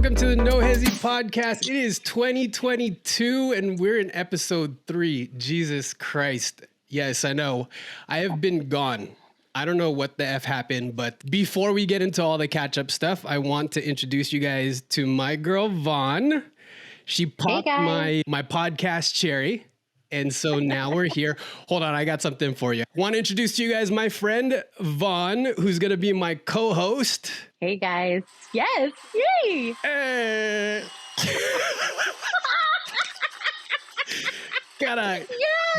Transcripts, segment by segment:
welcome to the No Hesi podcast. It is 2022 and we're in episode 3. Jesus Christ. Yes, I know. I have been gone. I don't know what the F happened, but before we get into all the catch-up stuff, I want to introduce you guys to my girl, Vonne. She popped my podcast cherry. And so now we're here. Hold on, I got something for you. Want to introduce to you guys my friend, Vonne, who's going to be my co-host. Hey, guys. Yes. Yay. Hey. Gotta, yes.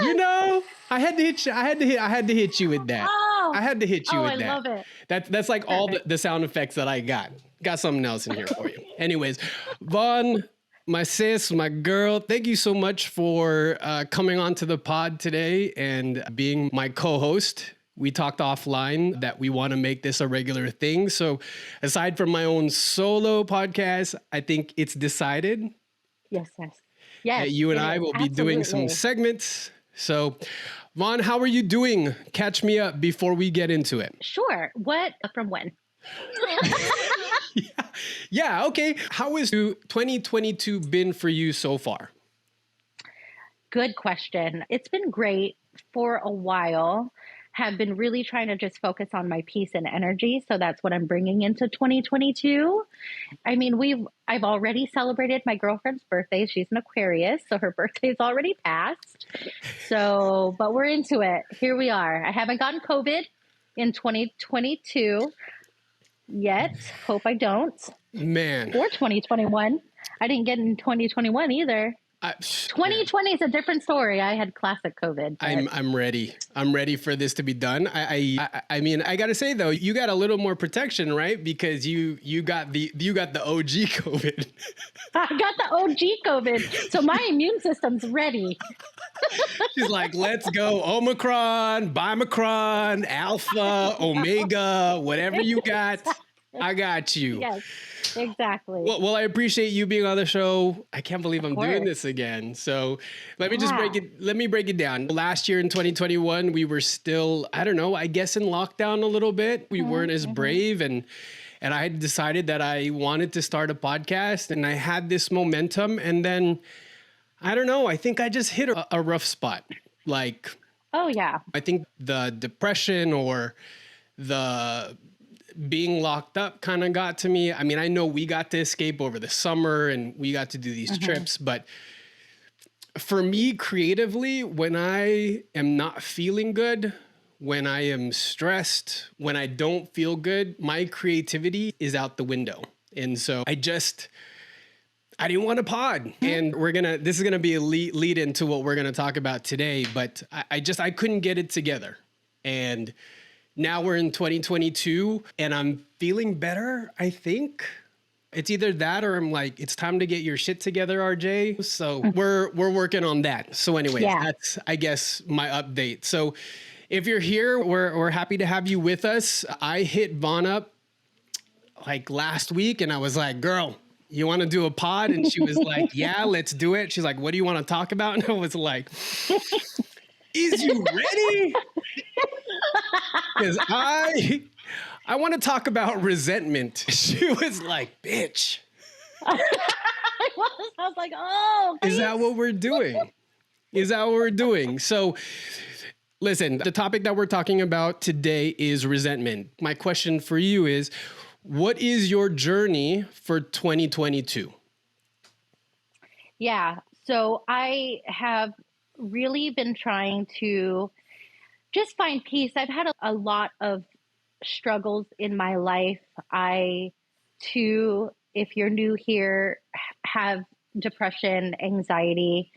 You know, I had to hit you. I had to hit you with that. Oh, I had to hit you with that. I love it. That's like all the sound effects that I got. Got something else in here for you. Anyways, Vonne, my sis, my girl, thank you so much for coming onto the pod today and being my co-host. We talked offline that we want to make this a regular thing. So aside from my own solo podcast, I think it's decided. Yes. That you and I will be doing some segments. So Vonne, how are you doing? Catch me up before we get into it. Sure. What from when? Yeah. Okay. How has 2022 been for you so far? Good question. It's been great for a while. Have been really trying to just focus on my peace and energy. So that's what I'm bringing into 2022. I mean, I've already celebrated my girlfriend's birthday. She's an Aquarius, so her birthday's already passed. So, but we're into it. Here we are. I haven't gotten COVID in 2022 yet. Hope I don't. Man. Or 2021. I didn't get in 2021 either. 2020 is a different story. I had classic COVID. I'm ready. I'm ready for this to be done. I mean, I gotta say though, you got a little more protection, right? Because you got the OG COVID. I got the OG COVID, so my immune system's ready. She's like, let's go Omicron, Bimicron, Alpha, Omega, whatever you got, I got you. Yes. Exactly. Well, I appreciate you being on the show. I can't believe I'm doing this again. So let me break it down. Last year in 2021, we were still, I don't know, I guess in lockdown a little bit. We weren't as brave and I had decided that I wanted to start a podcast and I had this momentum. And then, I don't know, I think I just hit a rough spot. Like, oh yeah. I think the depression or the being locked up kind of got to me. I mean, I know we got to escape over the summer and we got to do these trips, but for me creatively, when I am not feeling good, when I am stressed, when I don't feel good, my creativity is out the window. And so I didn't want to pod. And this is going to be a lead into what we're going to talk about today, but I couldn't get it together. And now we're in 2022 and I'm feeling better, I think. It's either that or I'm like, it's time to get your shit together, RJ. So we're working on that. So anyways, that's, I guess, my update. So if you're here, we're happy to have you with us. I hit Vonne up like last week and I was like, girl, you want to do a pod? And she was like, yeah, let's do it. She's like, what do you want to talk about? And I was like, is you ready? Because I want to talk about resentment. She was like, bitch. I was like, oh. Is that what we're doing? So listen, the topic that we're talking about today is resentment. My question for you is, what is your journey for 2022? Yeah. So I have really been trying to just find peace. I've had a lot of struggles in my life. I, too, if you're new here, have depression, anxiety,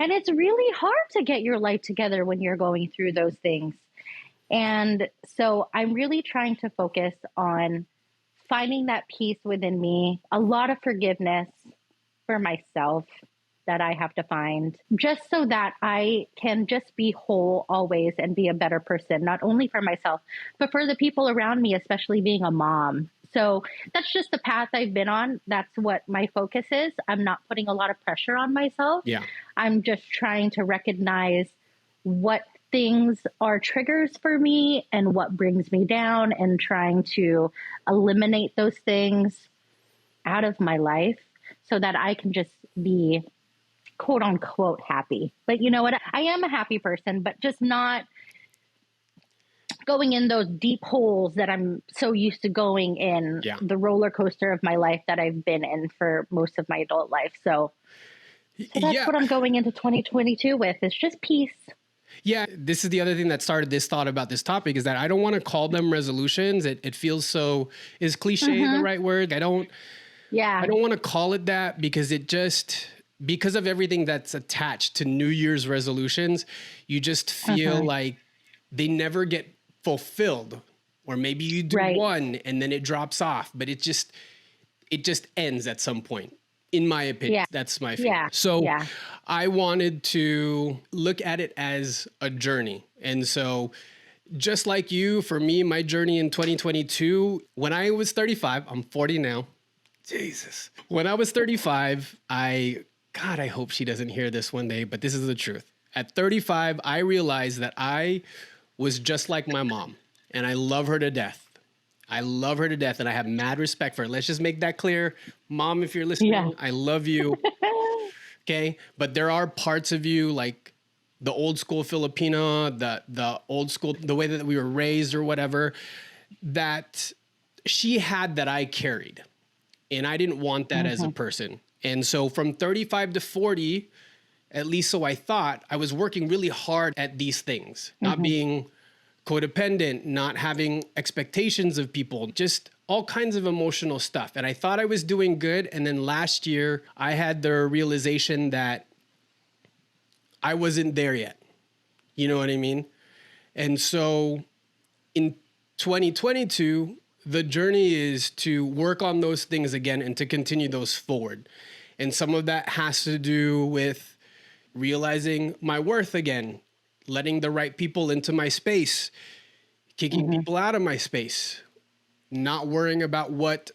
and it's really hard to get your life together when you're going through those things. And so I'm really trying to focus on finding that peace within me, a lot of forgiveness for myself that I have to find, just so that I can just be whole always and be a better person, not only for myself, but for the people around me, especially being a mom. So that's just the path I've been on. That's what my focus is. I'm not putting a lot of pressure on myself. Yeah. I'm just trying to recognize what things are triggers for me and what brings me down and trying to eliminate those things out of my life so that I can just be quote unquote happy. But you know what? I am a happy person, but just not going in those deep holes that I'm so used to going in, Yeah. the roller coaster of my life that I've been in for most of my adult life. So that's Yeah. what I'm going into 2022 with. It's just peace. Yeah, this is the other thing that started this thought about this topic, is that I don't want to call them resolutions. It feels so, is cliche the right word? I don't want to call it that, because because of everything that's attached to New Year's resolutions, you just feel like they never get fulfilled. Or maybe you do one and then it drops off, but it just ends at some point. In my opinion, that's my feeling. So I wanted to look at it as a journey. And so just like you, for me, my journey in 2022, when I was 35, I'm 40 now. Jesus. When I was 35, God, I hope she doesn't hear this one day, but this is the truth. At 35, I realized that I was just like my mom, and I love her to death. I love her to death, and I have mad respect for her. Let's just make that clear. Mom, if you're listening, I love you. Okay? But there are parts of you, like the old school Filipina, the old school, the way that we were raised or whatever, that she had that I carried. And I didn't want that as a person. And so from 35 to 40, at least so I thought, I was working really hard at these things, not being codependent, not having expectations of people, just all kinds of emotional stuff. And I thought I was doing good. And then last year, I had the realization that I wasn't there yet. You know what I mean? And so in 2022, the journey is to work on those things again and to continue those forward. And some of that has to do with realizing my worth again, letting the right people into my space, kicking people out of my space, not worrying about what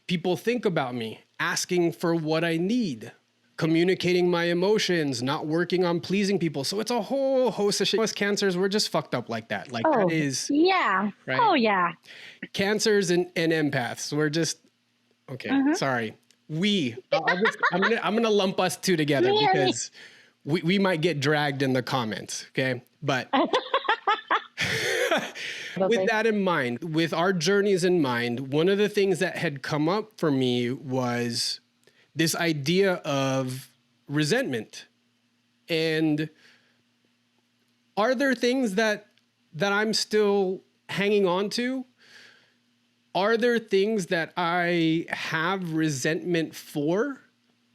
people think about me, asking for what I need, communicating my emotions, not working on pleasing people. So it's a whole host of shit. Us cancers, we're just fucked up like that. Like that is... Yeah. Right? Oh, yeah. Cancers and empaths, we're just... Okay, sorry. I'm gonna lump us two together because we might get dragged in the comments, okay? But with that in mind, with our journeys in mind, one of the things that had come up for me was this idea of resentment. And are there things that I'm still hanging on to? Are there things that I have resentment for?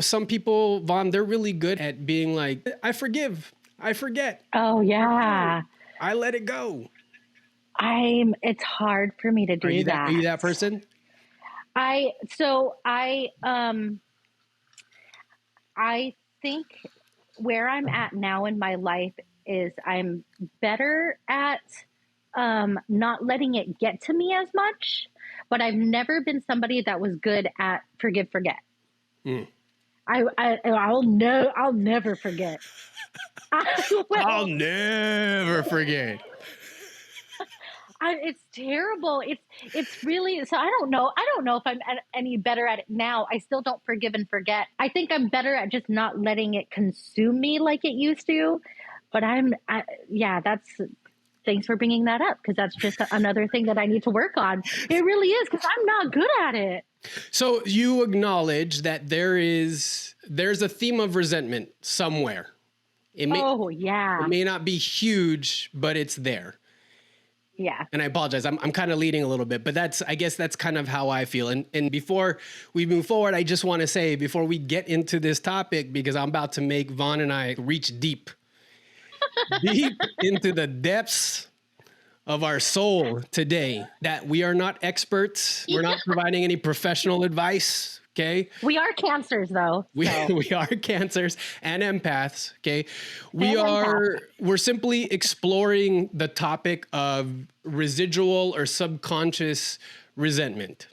Some people, Vonne, they're really good at being like, I forgive, I forget. Oh, yeah. I let it go. It's hard for me to do that. Are you that person? I think where I'm at now in my life is I'm better at not letting it get to me as much, but I've never been somebody that was good at forgive, forget. I'll never forget. I'll never forget. It's terrible. It's really, so I don't know if I'm any better at it now. I still don't forgive and forget. I think I'm better at just not letting it consume me like it used to. But thanks for bringing that up, because that's just another thing that I need to work on. It really is, because I'm not good at it. So you acknowledge that there's a theme of resentment somewhere. It may not be huge, but it's there. Yeah. And I apologize. I'm kind of leading a little bit, but I guess that's kind of how I feel. And before we move forward, I just want to say, before we get into this topic, because I'm about to make Vonne and I reach deep into the depths of our soul today, that we are not experts. We're not providing any professional advice. Okay. We are cancers, though. We are cancers and empaths. Okay. We're simply exploring the topic of residual or subconscious resentment.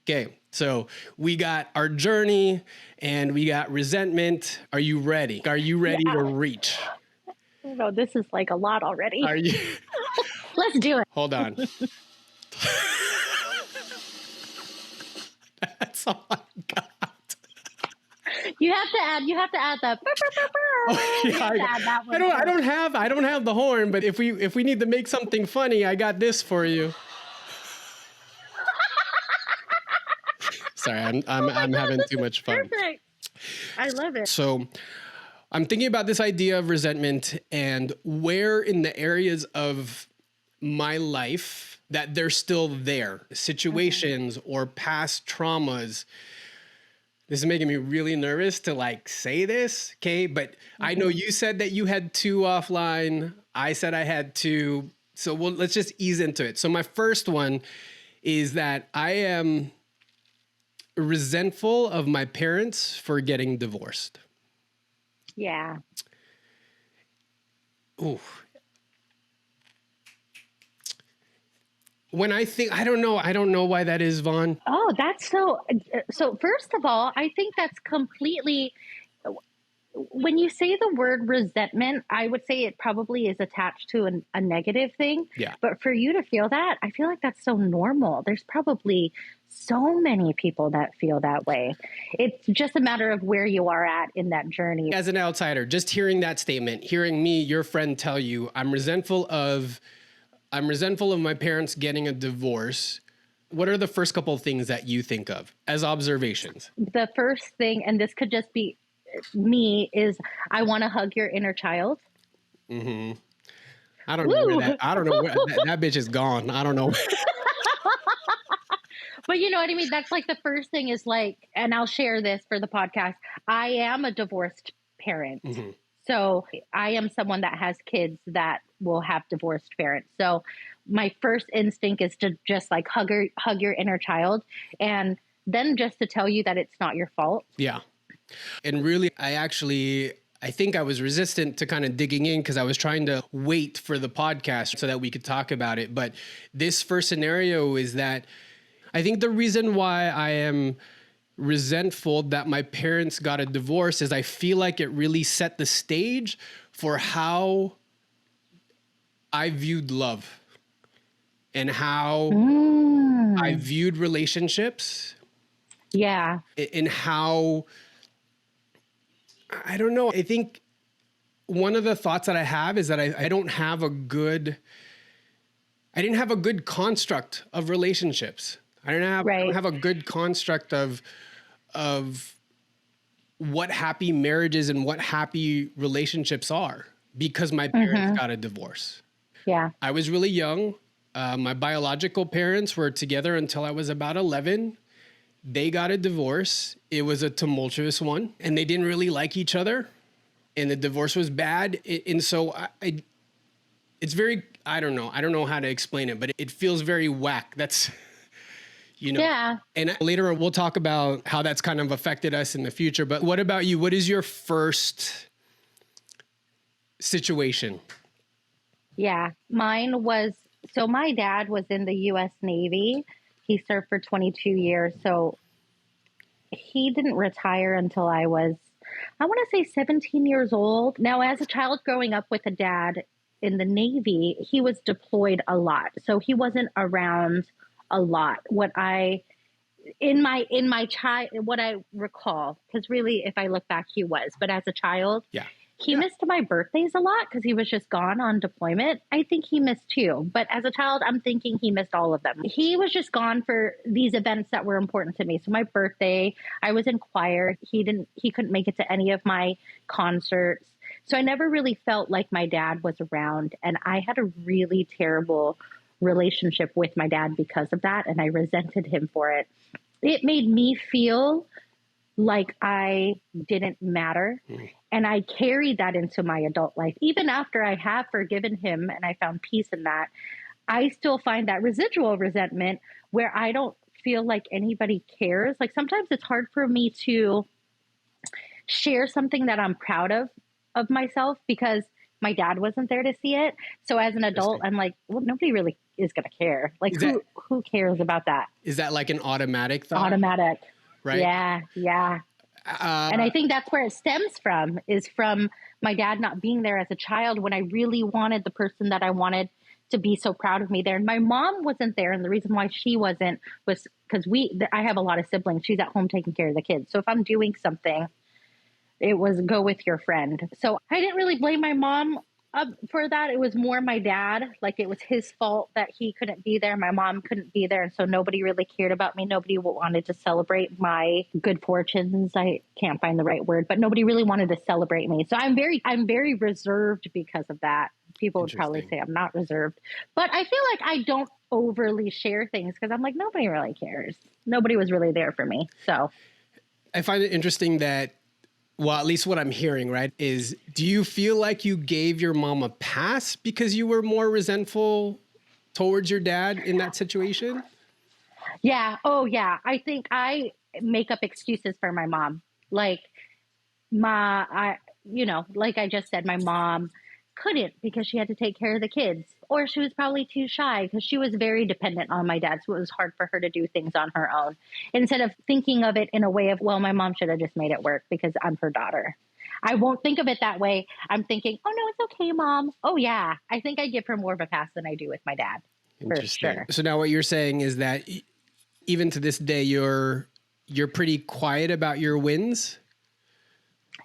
Okay. So we got our journey and we got resentment. Are you ready? Are you ready to reach? No, this is like a lot already. Are you? Let's do it. Hold on. That's all I got. You have to add the Oh, you yeah, have to add that one I too. don't have the horn, but if we need to make something funny, I got this for you. Sorry, Oh my I'm God, having this too is much fun. perfect. I love it. So I'm thinking about this idea of resentment and where in the areas of my life that they're still there, situations or past traumas. This is making me really nervous to like say this, okay? But I know you said that you had 2 offline. I said I had 2. So let's just ease into it. So my first one is that I am resentful of my parents for getting divorced. Yeah. Ooh. When I think, I don't know why that is, Vonne. Oh, that's so first of all, I think that's completely, when you say the word resentment, I would say it probably is attached to a negative thing. Yeah. But for you to feel that, I feel like that's so normal. There's probably so many people that feel that way. It's just a matter of where you are at in that journey. As an outsider, just hearing that statement, hearing me, your friend, tell you, I'm resentful of my parents getting a divorce. What are the first couple of things that you think of as observations? The first thing, and this could just be me, is I want to hug your inner child. Mm-hmm. I don't know where that bitch is gone. I don't know. But you know what I mean? That's like the first thing is like, and I'll share this for the podcast. I am a divorced parent. Mm-hmm. So I am someone that has kids that will have divorced parents. So my first instinct is to just like hug your inner child, and then just to tell you that it's not your fault. Yeah. And really, I think I was resistant to kind of digging in because I was trying to wait for the podcast so that we could talk about it. But this first scenario is that I think the reason why I am resentful that my parents got a divorce is I feel like it really set the stage for how I viewed love and how I viewed relationships. Yeah. And how, I don't know, I think one of the thoughts that I have is that I didn't have a good construct of relationships. I don't have a good construct of what happy marriages and what happy relationships are because my parents got a divorce. Yeah. I was really young. My biological parents were together until I was about 11. They got a divorce. It was a tumultuous one, and they didn't really like each other, and the divorce was bad. And so it's very, I don't know how to explain it, but it feels very whack. That's, Yeah. And later we'll talk about how that's kind of affected us in the future. But what about you? What is your first situation? Yeah. Mine was, so my dad was in the U.S. Navy. He served for 22 years. So he didn't retire until I want to say 17 years old. Now, as a child growing up with a dad in the Navy, he was deployed a lot. So he wasn't around a lot. What I recall, because really, if I look back, he was. But as a child, Yeah. he missed my birthdays a lot because he was just gone on deployment. I think he missed 2. But as a child, I'm thinking he missed all of them. He was just gone for these events that were important to me. So my birthday, I was in choir. He couldn't make it to any of my concerts. So I never really felt like my dad was around. And I had a really terrible relationship with my dad because of that. And I resented him for it. It made me feel like I didn't matter. And I carried that into my adult life. Even after I have forgiven him and I found peace in that, I still find that residual resentment where I don't feel like anybody cares. Like sometimes it's hard for me to share something that I'm proud of myself because my dad wasn't there to see it. So as an adult, I'm like, well, nobody really is going to care. Like who cares about that? Is that like an automatic thought? Automatic. Right. Yeah. Yeah. And I think that's where it stems from, is from my dad not being there as a child when I really wanted the person that I wanted to be so proud of me there. And my mom wasn't there. And the reason why she wasn't was because I have a lot of siblings. She's at home taking care of the kids. So if I'm doing something, it was go with your friend. So I didn't really blame my mom for that. It was more my dad. Like it was his fault that he couldn't be there. My mom couldn't be there. And so nobody really cared about me. Nobody wanted to celebrate my good fortunes. I can't find the right word, but nobody really wanted to celebrate me. So I'm very reserved because of that. People would probably say I'm not reserved, but I feel like I don't overly share things because I'm like, nobody really cares. Nobody was really there for me. So I find it interesting that, well, at least what I'm hearing, right, is do you feel like you gave your mom a pass because you were more resentful towards your dad in that situation? yeah. Oh, yeah. I think I make up excuses for my mom. Like like I just said, my mom couldn't because she had to take care of the kids, or she was probably too shy because she was very dependent on my dad. So it was hard for her to do things on her own instead of thinking of it in a way of, well, my mom should have just made it work because I'm her daughter. I won't think of it that way. I'm thinking, oh, no, it's okay, mom. Oh, yeah. I think I give her more of a pass than I do with my dad. For sure. So now what you're saying is that even to this day, you're pretty quiet about your wins.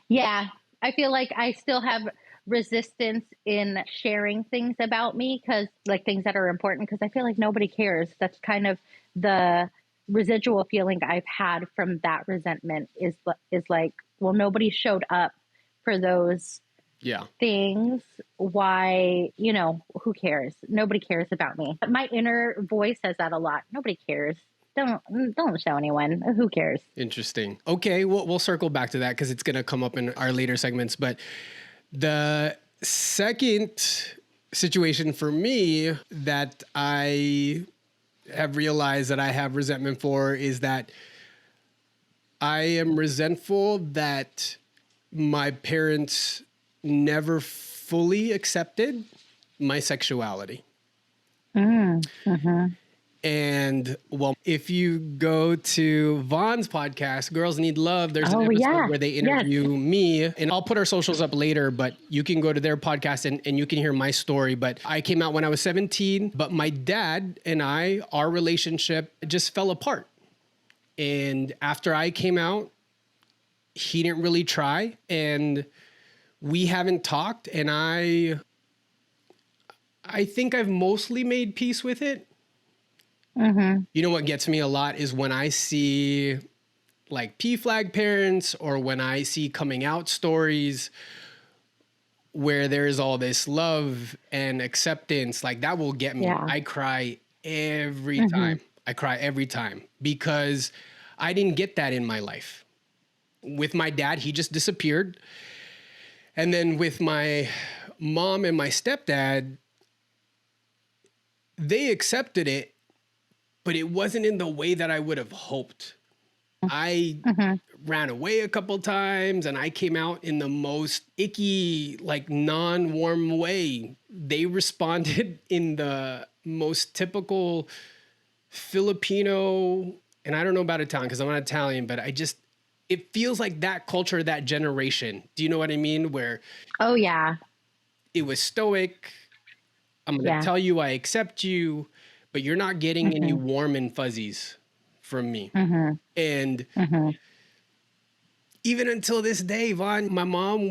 Yeah. I feel like I still have resistance in sharing things about me because like things that are important because I feel like nobody cares. That's kind of the residual feeling I've had from that resentment is like, well, nobody showed up for those things. Why, who cares? Nobody cares about me. But my inner voice says that a lot. Nobody cares. Don't show anyone. Who cares? Interesting. Okay, we'll circle back to that because it's going to come up in our later segments. But the second situation for me that I have realized that I have resentment for is that I am resentful that my parents never fully accepted my sexuality. And well, if you go to Vonne's podcast, Girls Need Love, there's an episode where they interview me, and I'll put our socials up later, but you can go to their podcast and you can hear my story. But I came out when I was 17, but my dad and our relationship just fell apart. And after I came out, he didn't really try, and we haven't talked. And I think I've mostly made peace with it. You know what gets me a lot is when I see like P-flag parents or when I see coming out stories where there's all this love and acceptance, like that will get me. Yeah. I cry every time. I cry every time because I didn't get that in my life. With my dad, he just disappeared. And then with my mom and my stepdad, they accepted it, but it wasn't in the way that I would have hoped. I ran away a couple times and I came out in the most icky, like non-warm way. They responded in the most typical Filipino, and I don't know about Italian because I'm not Italian, but it feels like that culture, that generation. Do you know what I mean? Where, oh yeah, it was stoic. I'm going to tell you I accept you, but you're not getting any warm and fuzzies from me. And even until this day, Vonne, my mom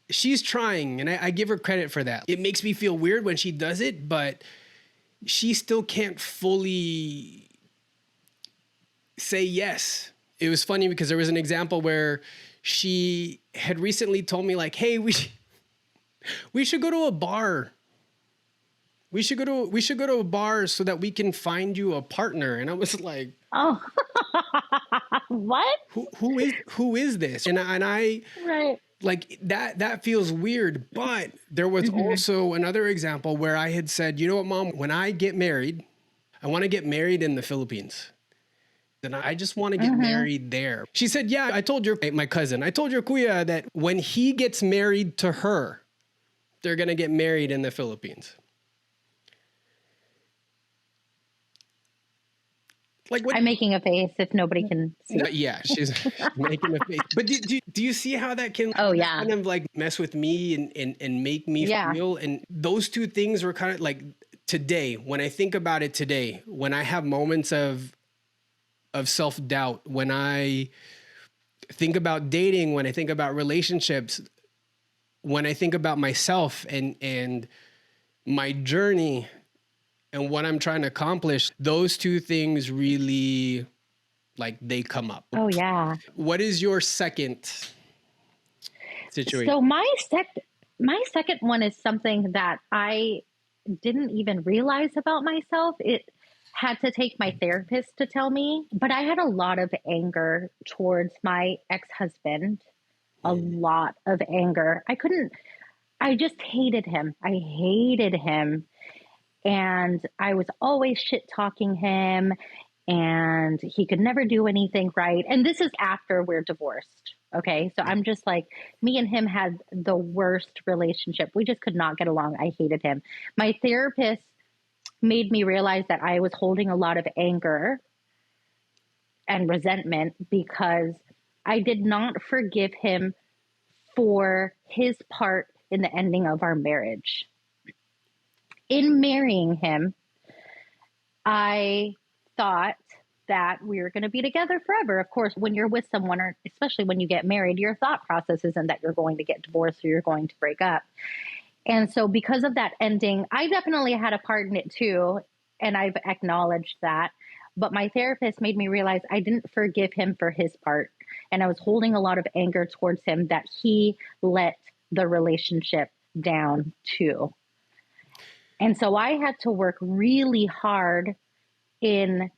she's trying, and I give her credit for that. It makes me feel weird when she does it, but she still can't fully say yes. It was funny because there was an example where she had recently told me like, hey, we should go to a bar. We should go to a bar so that we can find you a partner. And I was like, oh, what? Who is this? And I like that feels weird. But there was also another example where I had said, you know what, Mom, when I get married, I want to get married in the Philippines. And I just want to get married there. She said, yeah, I told my cousin, I told your kuya that when he gets married to her, they're going to get married in the Philippines. Like what? I'm making a face if nobody can see. Yeah, she's making a face. But do you see how that can Oh yeah. kind of like mess with me and make me Yeah. feel? And those two things were kind of like today, when I think about it today, when I have moments of self-doubt, when I think about dating, when I think about relationships, when I think about myself and my journey and what I'm trying to accomplish, those two things really like they come up. Oh yeah. What is your second situation? So my second one is something that I didn't even realize about myself. It had to take my therapist to tell me, but I had a lot of anger towards my ex-husband. A lot of anger. I just hated him. I hated him. And I was always shit talking him, and he could never do anything right. And this is after we're divorced. Okay. So I'm just like, me and him had the worst relationship. We just could not get along. I hated him. My therapist made me realize that I was holding a lot of anger and resentment because I did not forgive him for his part in the ending of our marriage. In marrying him, I thought that we were going to be together forever. Of course, when you're with someone, or especially when you get married, your thought process isn't that you're going to get divorced or you're going to break up. And so because of that ending, I definitely had a part in it too. And I've acknowledged that. But my therapist made me realize I didn't forgive him for his part. And I was holding a lot of anger towards him that he let the relationship down too. And so I had to work really hard in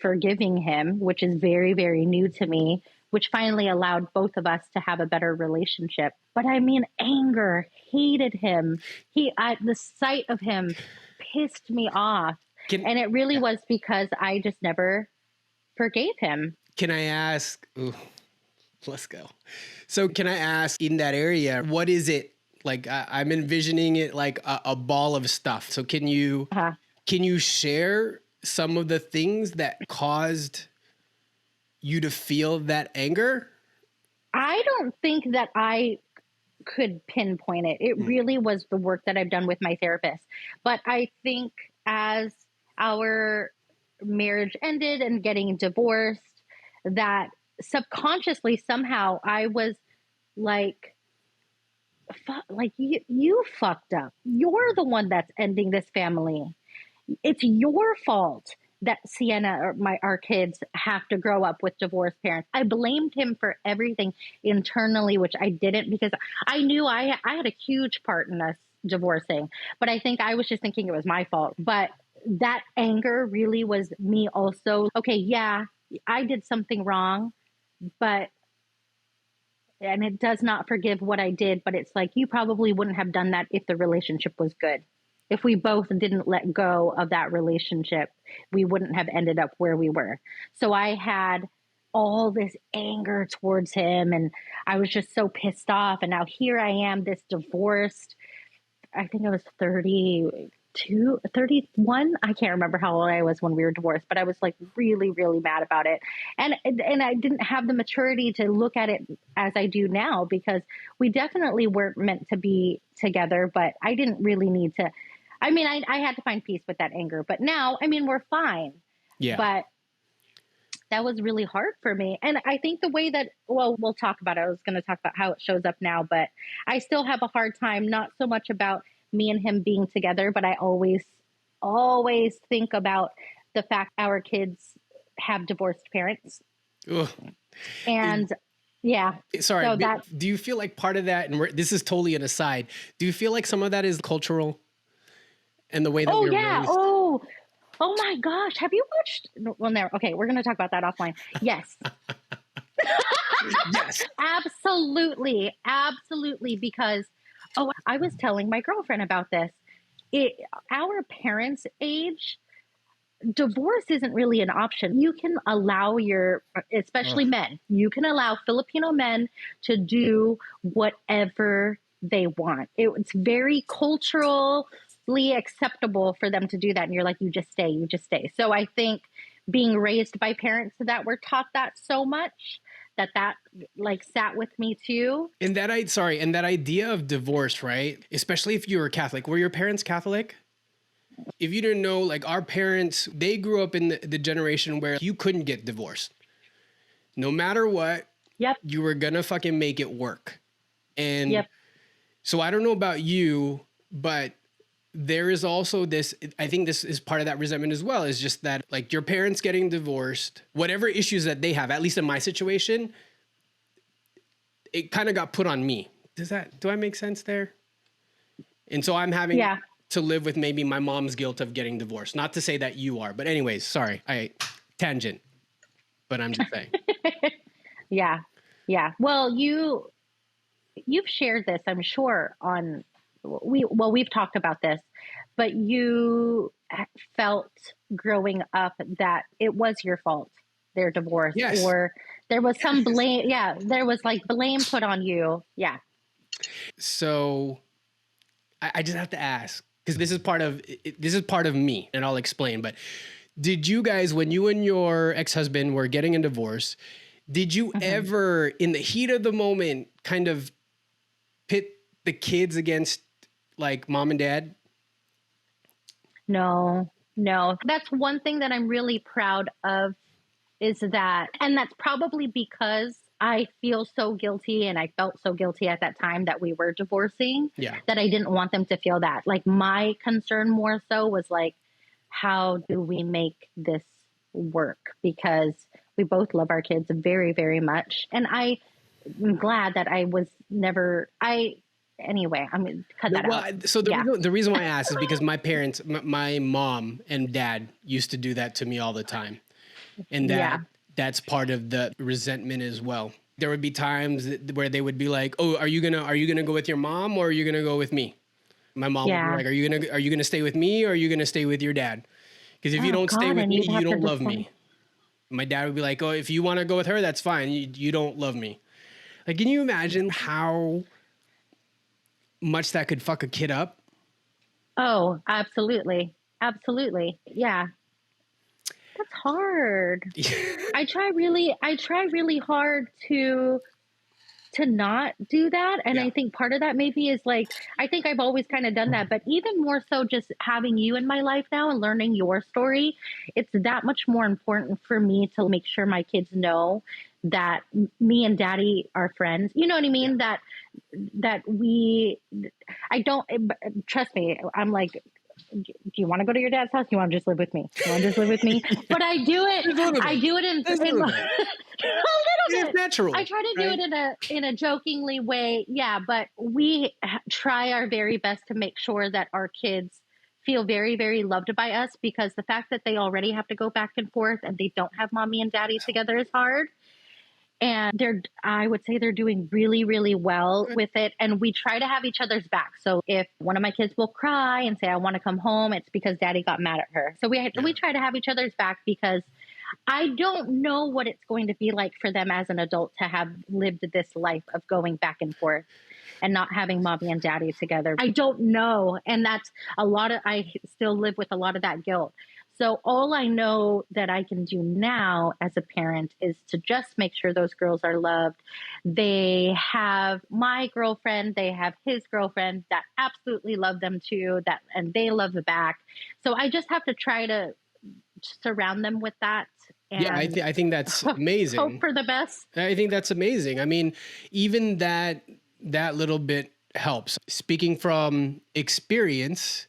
forgiving him, which is very, very new to me, which finally allowed both of us to have a better relationship. But I mean, anger, hated him. The sight of him pissed me off. And it really was because I just never forgave him. Can I ask, let's go. So can I ask, in that area, what is it? Like I'm envisioning it like a ball of stuff. So can you share some of the things that caused you to feel that anger? I don't think that I could pinpoint it. It really was the work that I've done with my therapist. But I think as our marriage ended and getting divorced, that subconsciously somehow I was like you fucked up. You're the one that's ending this family. It's your fault that Sienna or our kids have to grow up with divorced parents. I blamed him for everything internally, which I didn't, because I knew I had a huge part in us divorcing, but I think I was just thinking it was my fault. But that anger really was me also. Okay, yeah, I did something wrong, and it does not forgive what I did, but it's like, you probably wouldn't have done that if the relationship was good. If we both didn't let go of that relationship, we wouldn't have ended up where we were. So I had all this anger towards him, and I was just so pissed off. And now here I am, this divorced, I think I was 32, 31. I can't remember how old I was when we were divorced, but I was like really, really mad about it. And I didn't have the maturity to look at it as I do now, because we definitely weren't meant to be together, but I didn't really need to. I mean, I had to find peace with that anger, but now, I mean, we're fine. Yeah. But that was really hard for me. And I think the way that, well, we'll talk about it. I was going to talk about how it shows up now, but I still have a hard time, not so much about me and him being together, but I always think about the fact our kids have divorced parents. Ugh. And yeah. Sorry, so do you feel like part of that, and this is totally an aside, do you feel like some of that is cultural and the way that we're raised? Oh my gosh. Have you watched? Well, no. Okay. We're going to talk about that offline. Yes. Yes. Absolutely. Absolutely. Because, I was telling my girlfriend about this. Our parents' age, divorce isn't really an option. You can allow especially men, you can allow Filipino men to do whatever they want. It's very culturally acceptable for them to do that. And you're like, you just stay. So I think being raised by parents that were taught that so much that like sat with me too. And that idea of divorce, right? Especially if you were Catholic. Were your parents Catholic? If you didn't know, like our parents, they grew up in the generation where you couldn't get divorced. No matter what, Yep. you were gonna fucking make it work. And Yep. so I don't know about you, but there is also this, I think this is part of that resentment as well, is just that like your parents getting divorced, whatever issues that they have, at least in my situation, it kind of got put on me. Do I make sense there? And so I'm having to live with maybe my mom's guilt of getting divorced. Not to say that you are, but anyways, sorry, tangent, but I'm just saying. Yeah. Yeah. Well, you've shared this, I'm sure, on we've talked about this, but you felt growing up that it was your fault, their divorce, Yes. or there was some blame. Yeah, there was like blame put on you. Yeah. So I just have to ask, because this is part of me, and I'll explain. But did you guys, when you and your ex-husband were getting a divorce, did you ever, in the heat of the moment, kind of pit the kids against like mom and dad? No. That's one thing that I'm really proud of, is that, and that's probably because I feel so guilty, and I felt so guilty at that time that we were divorcing, that I didn't want them to feel that. Like my concern more so was like, how do we make this work? Because we both love our kids very, very much. And I'm glad that I was never, anyway, I'm going to cut that out. So the reason why I asked is because my parents, my mom and dad used to do that to me all the time. And that's part of the resentment as well. There would be times where they would be like, "Oh, are you gonna go with your mom, or are you gonna go with me?" My mom would be like, "Are you gonna stay with me, or are you gonna stay with your dad? Because if you don't stay with me, you don't love me." My dad would be like, "Oh, if you want to go with her, that's fine. You don't love me." Like, can you imagine how much that could fuck a kid up? Oh, absolutely. Absolutely. Yeah. That's hard. I try really hard to not do that. And I think part of that maybe is like, I think I've always kind of done that, but even more so just having you in my life now and learning your story, it's that much more important for me to make sure my kids know that me and daddy are friends. You know what I mean? That I don't, trust me. I'm like, do you want to go to your dad's house? Do you want to just live with me? But I do it. In a little bit. It's natural. I try to do it in a jokingly way. Yeah. But we try our very best to make sure that our kids feel very, very loved by us, because the fact that they already have to go back and forth and they don't have mommy and daddy together is hard. And I would say they're doing really, really well with it. And we try to have each other's back. So if one of my kids will cry and say, I want to come home, it's because daddy got mad at her. So we try to have each other's back, because I don't know what it's going to be like for them as an adult to have lived this life of going back and forth and not having mommy and daddy together. I don't know. And that's I still live with a lot of that guilt. So all I know that I can do now as a parent is to just make sure those girls are loved. They have my girlfriend, they have his girlfriend that absolutely love them too, and they love the back. So I just have to try to surround them with that. And I think that's amazing. Hope for the best. I think that's amazing. I mean, even that little bit helps. Speaking from experience,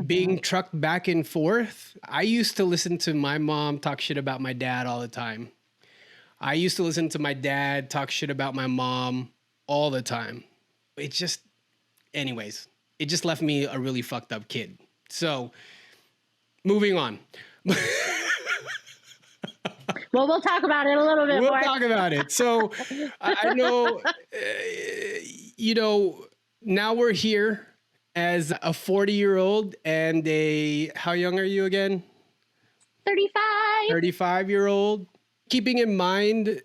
being trucked back and forth, I used to listen to my mom talk shit about my dad all the time. I used to listen to my dad talk shit about my mom all the time. It just left me a really fucked up kid. So, moving on. Well, we'll talk about it a little bit more. We'll talk about it. So, I know, now we're here as a 40-year-old and how young are you again? 35. 35-year-old. Keeping in mind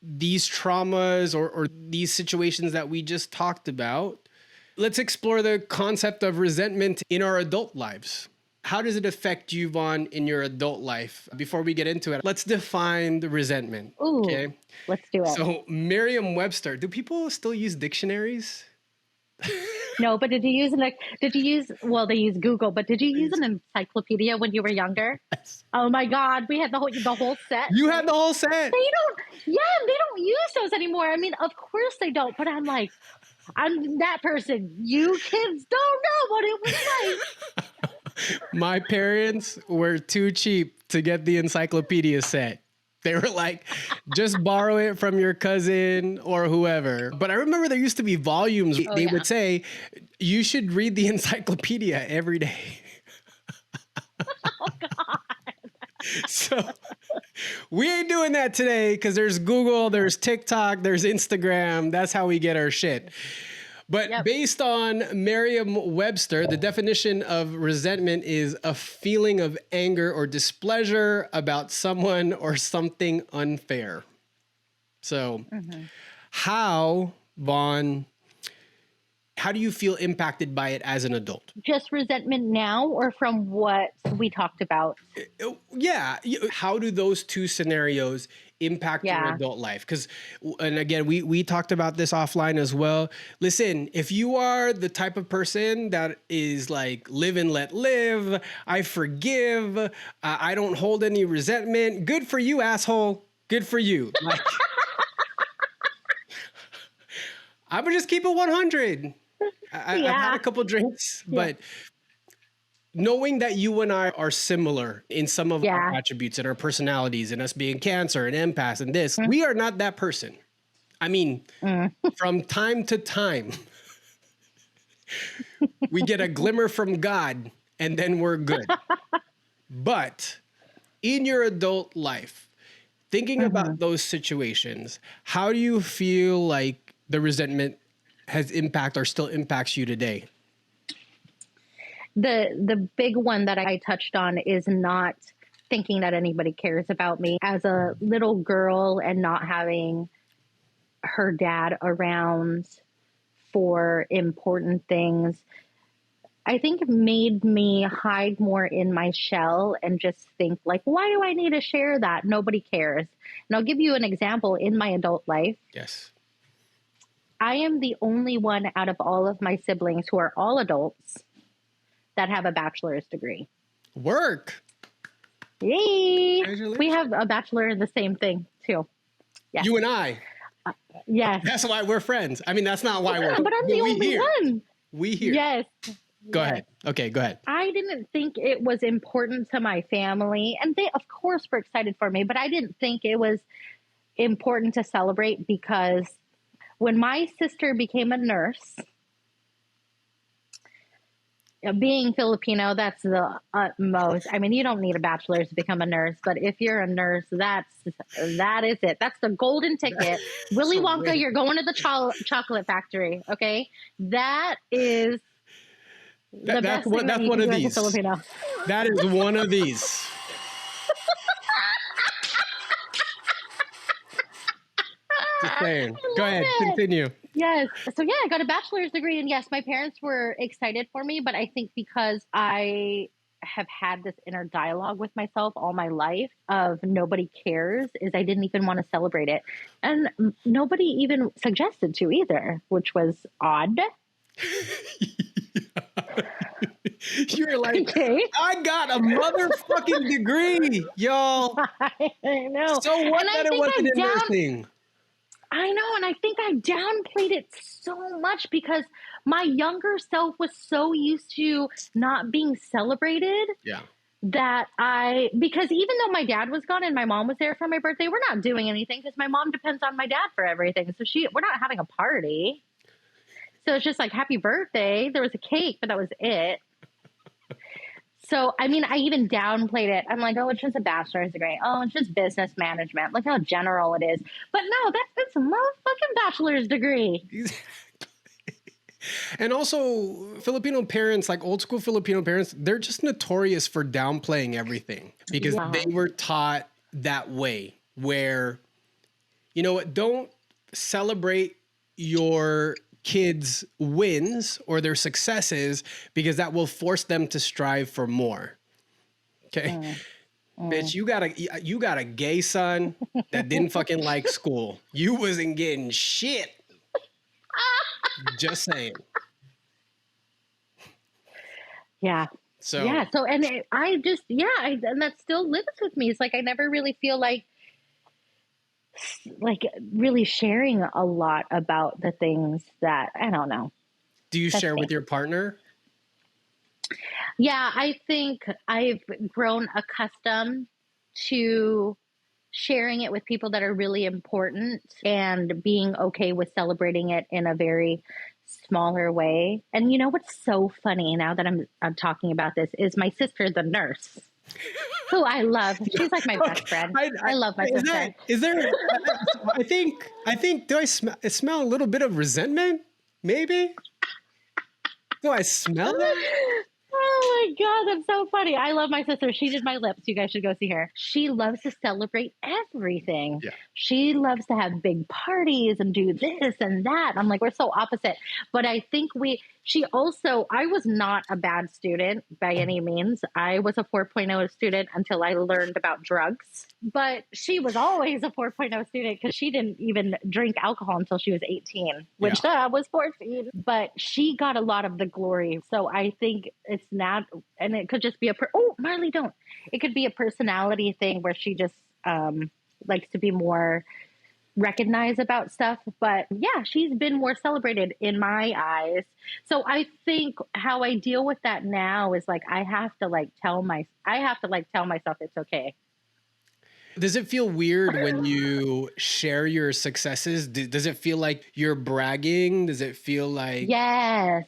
these traumas or these situations that we just talked about, let's explore the concept of resentment in our adult lives. how does it affect you, Vonne, in your adult life? Before we get into it, let's define the resentment. Ooh, Okay. let's do it. So Merriam-Webster, do people still use dictionaries? No, but well, they use Google, but did you use an encyclopedia when you were younger? Yes. Oh my God, we had the whole set. You had the whole set. They don't use those anymore. I mean, of course they don't, but I'm like, I'm that person. You kids don't know what it was like. My parents were too cheap to get the encyclopedia set. They were like, just borrow it from your cousin or whoever. But I remember there used to be volumes. They would say, you should read the encyclopedia every day. Oh God. So we ain't doing that today because there's Google, there's TikTok, there's Instagram. That's how we get our shit. But based on Merriam-Webster, the definition of resentment is a feeling of anger or displeasure about someone or something unfair. So how, Vonne, how do you feel impacted by it as an adult? Just resentment now or from what we talked about? Yeah. How do those two scenarios impact your adult life? Because, and again, we talked about this offline as well. Listen, if you are the type of person that is like live and let live, I forgive, I don't hold any resentment, good for you, asshole. Good for you. Like, I would just keep it 100. I've had a couple drinks, but knowing that you and I are similar in some of our attributes and our personalities and us being Cancer and empath and this, we are not that person. I mean, from time to time, we get a glimmer from God and then we're good. But in your adult life, thinking about those situations, how do you feel like the resentment has impact or still impacts you today? The big one that I touched on is not thinking that anybody cares about me. As a little girl and not having her dad around for important things, I think made me hide more in my shell and just think like, why do I need to share that? Nobody cares. And I'll give you an example in my adult life. Yes. I am the only one out of all of my siblings who are all adults that have a bachelor's degree. Work. Yay! We have a bachelor in the same thing too. Yes. You and I. Yes. That's why we're friends. I mean, that's not why we're. But I'm the only one. We here. Yes. Go ahead. Okay, go ahead. I didn't think it was important to my family, and they, of course, were excited for me. But I didn't think it was important to celebrate because when my sister became a nurse. Being Filipino, that's the utmost. I mean, you don't need a bachelor's to become a nurse, but if you're a nurse, that is it. That's the golden ticket. Willy Wonka, you're going to the chocolate factory. Okay, that is the best thing that you can do as a Filipino. That is one of these. Just saying. Go ahead, continue. Yes. So yeah, I got a bachelor's degree, and yes, my parents were excited for me, but I think because I have had this inner dialogue with myself all my life of nobody cares, is I didn't even want to celebrate it. And nobody even suggested to either, which was odd. You're like, okay. I got a motherfucking degree, y'all. I know. So what that it wasn't in nursing? I know, and I think I downplayed it so much because my younger self was so used to not being celebrated. Yeah. Because even though my dad was gone and my mom was there for my birthday, we're not doing anything because my mom depends on my dad for everything. So we're not having a party. So it's just like, happy birthday. There was a cake, but that was it. So, I mean, I even downplayed it. I'm like, oh, it's just a bachelor's degree. Oh, it's just business management. Look how general it is. But no, that's a motherfucking bachelor's degree. Exactly. And also, Filipino parents, like old school Filipino parents, they're just notorious for downplaying everything because they were taught that way where, you know what, don't celebrate your kids' wins or their successes because that will force them to strive for more. Okay. Bitch, you got a gay son that didn't fucking like school. You wasn't getting shit. Just saying. Yeah. So Yeah. So, and and that still lives with me. It's like, I never really feel like really sharing a lot about the things that, I don't know. do you That's share with things. your partner? Yeah. I think I've grown accustomed to sharing it with people that are really important and being okay with celebrating it in a very smaller way. And you know what's so funny now that I'm talking about this is my sister, the nurse, who I love. She's like my best friend. I love my sister. Is there, I think, do I smell a little bit of resentment? Maybe? Do I smell that? Oh my God, that's so funny. I love my sister. She did my lips. You guys should go see her. She loves to celebrate everything. Yeah. She loves to have big parties and do this and that. I'm like, we're so opposite. But I think I was not a bad student by any means. I was a 4.0 student until I learned about drugs. But she was always a 4.0 student because she didn't even drink alcohol until she was 18, which I was 14. But she got a lot of the glory. So I think it's not, and it could just be Marley, don't. It could be a personality thing where she just likes to be more recognized about stuff. But yeah, she's been more celebrated in my eyes. So I think how I deal with that now is like I have to tell myself it's okay. Does it feel weird when you share your successes? Does it feel like you're bragging? Does it feel like... Yes.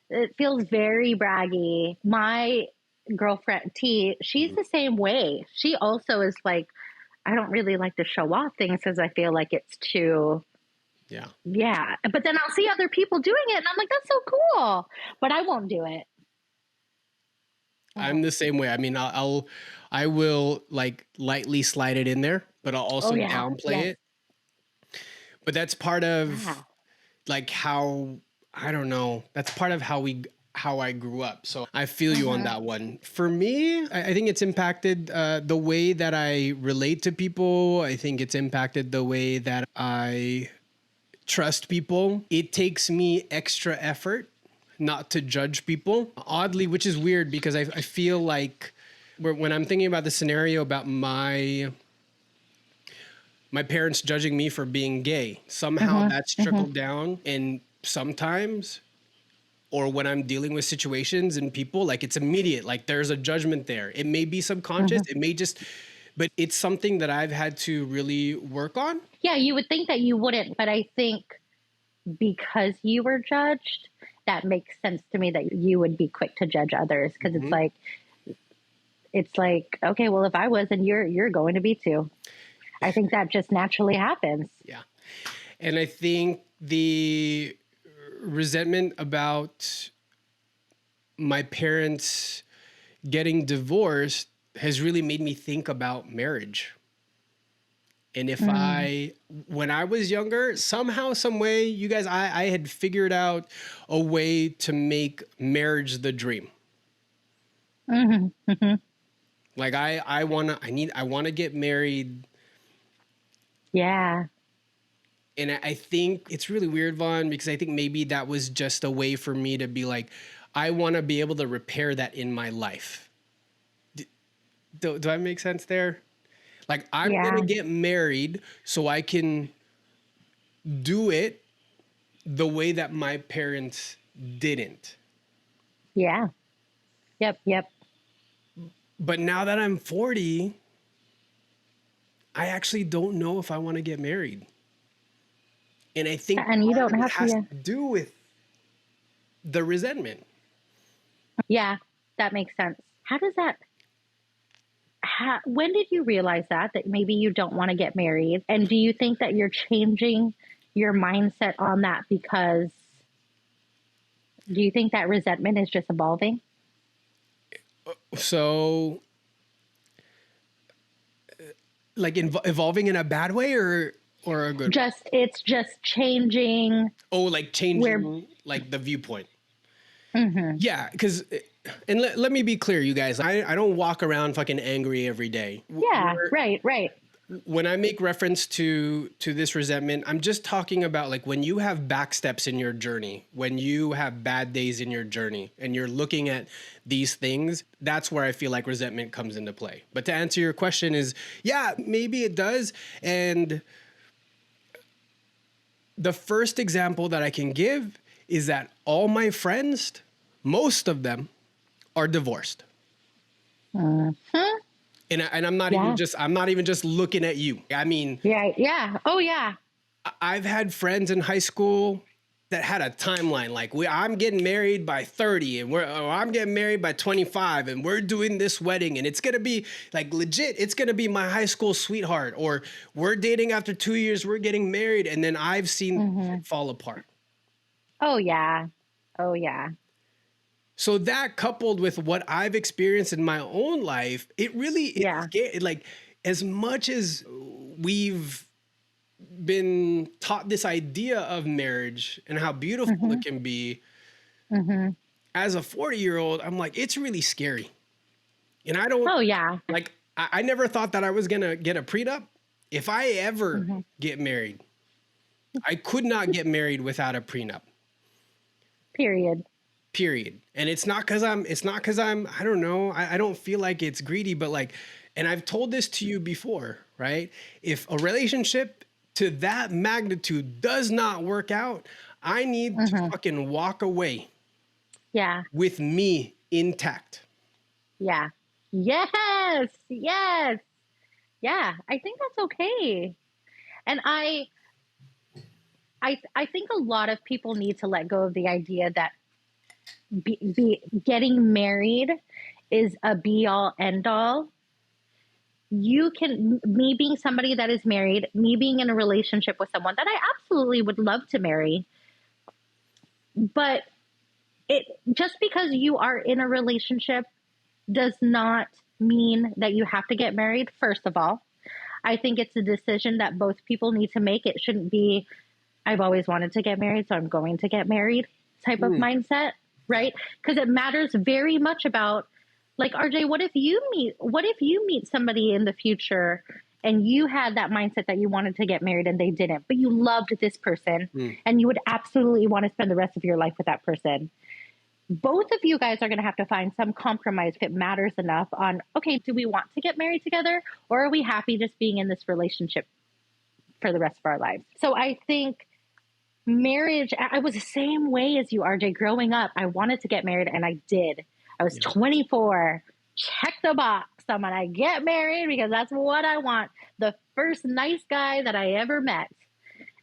It feels very braggy. My girlfriend T, she's the same way. She also is like, I don't really like to show off things because I feel like it's too... Yeah. But then I'll see other people doing it and I'm like, that's so cool. But I won't do it. I'm the same way. I mean, I will like lightly slide it in there, but I'll also downplay it. But that's part of like how, I don't know, that's part of how I grew up. So I feel you on that one. For me, I think it's impacted the way that I relate to people. I think it's impacted the way that I trust people. It takes me extra effort not to judge people, oddly, which is weird because I feel like when I'm thinking about the scenario about my parents judging me for being gay, somehow that's trickled down. And sometimes, or when I'm dealing with situations and people, like it's immediate, like there's a judgment there. It may be subconscious, it may just, but it's something that I've had to really work on. Yeah, you would think that you wouldn't, but I think because you were judged, that makes sense to me that you would be quick to judge others because it's like, okay, well, if I was, then you're going to be too. I think that just naturally happens. Yeah. And I think the resentment about my parents getting divorced has really made me think about marriage. And if when I was younger, somehow, some way, you guys, I had figured out a way to make marriage the dream. Like I want to get married. Yeah. And I think it's really weird, Vonne, because I think maybe that was just a way for me to be like, I want to be able to repair that in my life. Do I make sense there? Like, I'm going to get married so I can do it the way that my parents didn't. Yeah. Yep. But now that I'm 40, I actually don't know if I want to get married. And I think you don't have has to do with the resentment. Yeah, that makes sense. When did you realize that maybe you don't want to get married? And do you think that you're changing your mindset on that because do you think that resentment is just evolving? So, like evolving in a bad way or Or a good, It's just changing oh, like where. changing like the viewpoint. Yeah, because, and let me be clear, you guys, I don't walk around fucking angry every day. Yeah, right. When I make reference to this resentment, I'm just talking about like when you have backsteps in your journey, when you have bad days in your journey and you're looking at these things, that's where I feel like resentment comes into play. But to answer your question is, yeah, maybe it does. And the first example that I can give is that all my friends, most of them, are divorced. And I'm not Yeah. even just looking at you. I mean, Yeah. Oh, yeah. I've had friends in high school that had a timeline like I'm getting married by 30 and I'm getting married by 25 and we're doing this wedding and it's going to be like legit, it's going to be my high school sweetheart, or we're dating after 2 years, we're getting married, and then I've seen it fall apart. Oh, yeah. Oh, yeah. So that coupled with what I've experienced in my own life, it really is scary. Like, as much as we've been taught this idea of marriage and how beautiful it can be, as a 40-year-old, I'm like, it's really scary. And I don't, Oh, yeah. like, I never thought that I was going to get a prenup. If I ever get married, I could not get married without a prenup. Period. And it's not because I'm, I don't know, I don't feel like it's greedy, but like, and I've told this to you before, right? If a relationship to that magnitude does not work out, I need to fucking walk away. Yeah. With me intact. Yeah. Yes. Yeah. I think that's okay. And I think a lot of people need to let go of the idea that getting married is a be all end all. Me being somebody that is married, me being in a relationship with someone that I absolutely would love to marry, but it just because you are in a relationship does not mean that you have to get married. First of all, I think it's a decision that both people need to make. It shouldn't be, I've always wanted to get married, so I'm going to get married type of mindset, right? Because it matters very much about, like, RJ, what if you meet somebody in the future and you had that mindset that you wanted to get married and they didn't, but you loved this person and you would absolutely want to spend the rest of your life with that person. Both of you guys are going to have to find some compromise if it matters enough on, okay, do we want to get married together, or are we happy just being in this relationship for the rest of our lives? So I think marriage, I was the same way as you, RJ. Growing up, I wanted to get married and I did. I was 24. Check the box. I'm going to get married because that's what I want. The first nice guy that I ever met.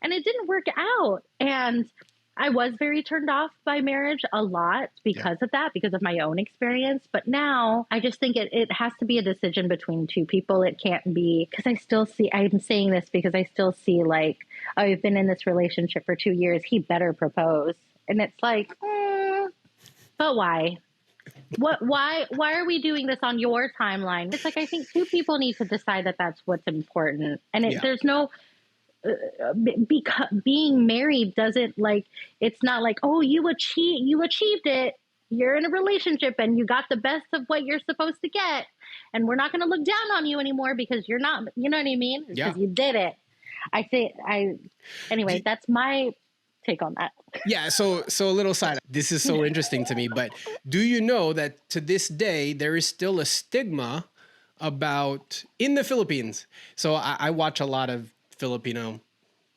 And it didn't work out. And I was very turned off by marriage a lot because of that, because of my own experience. But now I just think it has to be a decision between two people. It can't be, because I'm saying this because I still see like, oh, I've been in this relationship for 2 years. He better propose. And it's like, but why? Why are we doing this on your timeline? It's like, I think two people need to decide that that's what's important. And there's no, because being married doesn't, like, it's not like, oh, you achieved it. You're in a relationship and you got the best of what you're supposed to get. And we're not going to look down on you anymore because you're not, you know what I mean? Because you did it. Anyway, that's my take on that. Yeah. So a little side, this is so interesting to me, but do you know that to this day, there is still a stigma about in the Philippines? So I watch a lot of Filipino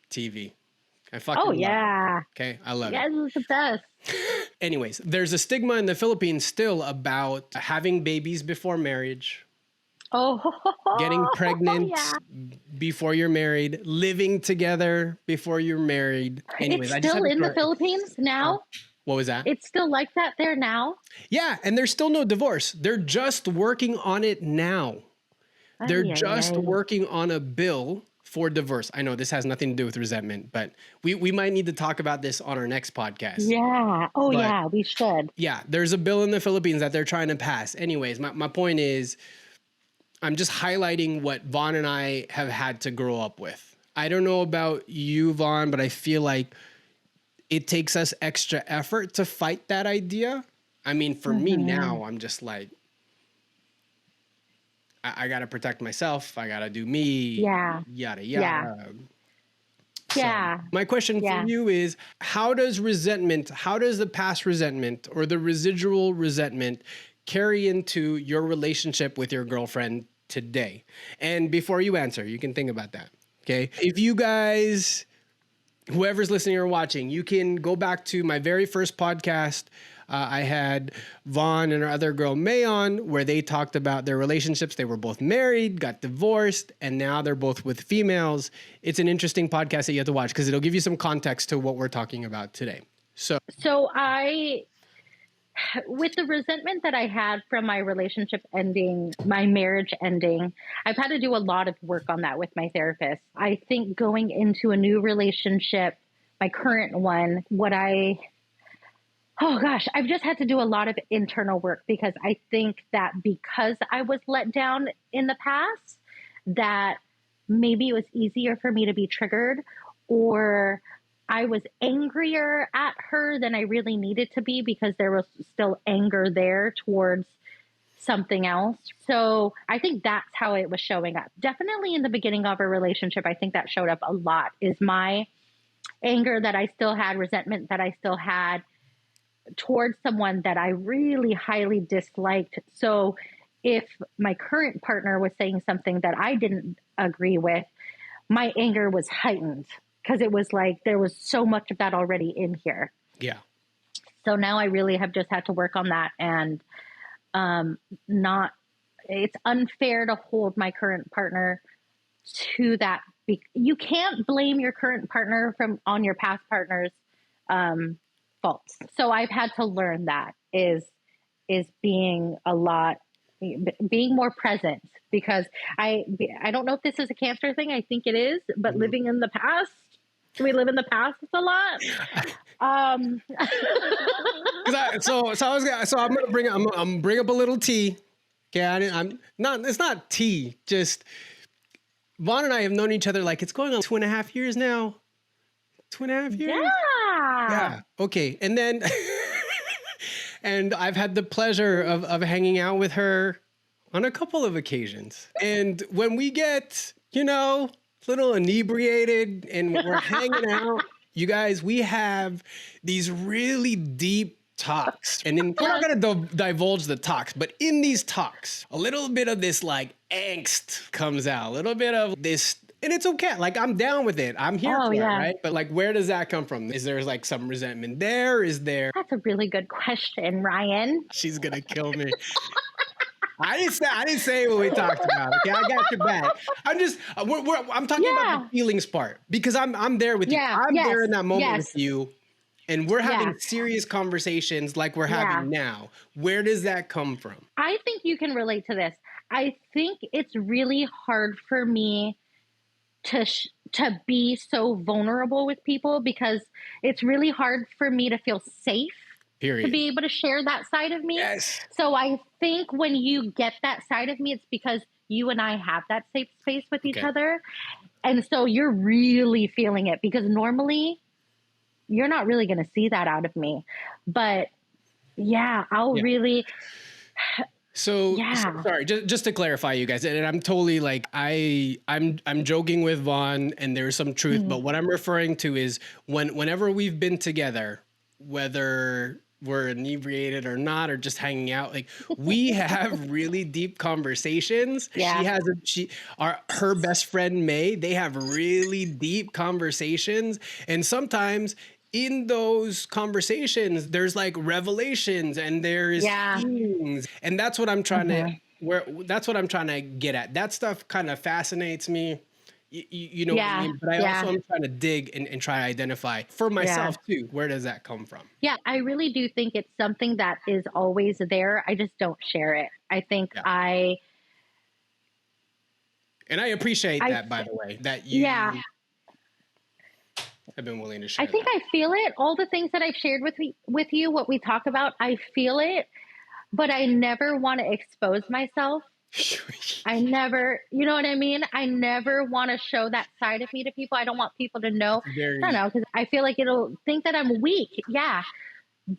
TV. I fucking love it. Okay. I love it. Yeah, it's the best. Anyways, there's a stigma in the Philippines still about having babies before marriage. Getting pregnant before you're married, living together before you're married. Anyways, it's still in the Philippines now. What was that? It's still like that there now. Yeah, and there's still no divorce. They're just working on it now. They're just working on a bill for divorce. I know this has nothing to do with resentment, but we might need to talk about this on our next podcast. Yeah. Yeah, we should. Yeah, there's a bill in the Philippines that they're trying to pass. Anyways, my point is, I'm just highlighting what Vonne and I have had to grow up with. I don't know about you, Vaughn, but I feel like it takes us extra effort to fight that idea. I mean, for me Mm-hmm. now, I'm just like, I got to protect myself. I got to do me, Yeah. yada, Yeah. yada. So Yeah. my question for Yeah. you is, how does the past resentment or the residual resentment carry into your relationship with your girlfriend today? And before you answer, you can think about that. Okay. If you guys, whoever's listening or watching, you can go back to my very first podcast. I had Vaughn and our other girl May on, where they talked about their relationships. They were both married, got divorced, and now they're both with females. It's an interesting podcast that you have to watch because it'll give you some context to what we're talking about today. So with the resentment that I had from my relationship ending, my marriage ending, I've had to do a lot of work on that with my therapist. I think going into a new relationship, my current one, oh gosh, I've just had to do a lot of internal work because I think that because I was let down in the past, that maybe it was easier for me to be triggered, or I was angrier at her than I really needed to be because there was still anger there towards something else. So I think that's how it was showing up. Definitely in the beginning of a relationship, I think that showed up a lot, is my anger that I still had, resentment that I still had towards someone that I really highly disliked. So if my current partner was saying something that I didn't agree with, my anger was heightened because it was like there was so much of that already in here. Yeah. So now I really have just had to work on that, and not, it's unfair to hold my current partner to that. You can't blame your current partner on your past partner's faults. So I've had to learn that is being more present, because I don't know if this is a Cancer thing. I think it is, but living in the past, we live in the past a lot. I'm gonna bring up a little tea. Okay, I'm not. It's not tea. Just Vaughn and I have known each other like it's going on 2.5 years now. 2.5 years. Yeah. Okay, and then and I've had the pleasure of hanging out with her on a couple of occasions. And when we get, a little inebriated and we're hanging out, you guys, we have these really deep talks. And then we're not going to divulge the talks, but in these talks, a little bit of this like angst comes out, a little bit of this. And it's okay. Like, I'm down with it. I'm here for it, right? But like, where does that come from? Is there like some resentment there? Is there? That's a really good question, Ryan. She's going to kill me. I didn't say what we talked about. Okay, I got your back. I'm talking about the feelings part, because I'm there with you. I'm there in that moment with you, and we're having serious conversations like we're having now. Where does that come from? I think you can relate to this. I think it's really hard for me to be so vulnerable with people, because it's really hard for me to feel safe. Period. To be able to share that side of me. Yes. So I think when you get that side of me, it's because you and I have that safe space with each other. And so you're really feeling it, because normally you're not really going to see that out of me. But I'll really... So sorry, just to clarify, you guys, and I'm totally like, I'm joking with Vaughn, and there's some truth, but what I'm referring to is whenever we've been together, whether we're inebriated or not, or just hanging out, like we have really deep conversations. Yeah. Her best friend May, they have really deep conversations, and sometimes in those conversations there's like revelations and there's things, and that's what I'm trying to get at. That stuff kind of fascinates me. You know what I mean? But I also am trying to dig and try to identify for myself too. Where does that come from? Yeah, I really do think it's something that is always there. I just don't share it. I think and I appreciate that, by the way, that you have been willing to share. I think I feel it. All the things that I've shared with you, what we talk about, I feel it, but I never want to expose myself. I never, you know what I mean? I never want to show that side of me to people. I don't want people to know. I don't Very, know, because I feel like it'll think that I'm weak. Yeah,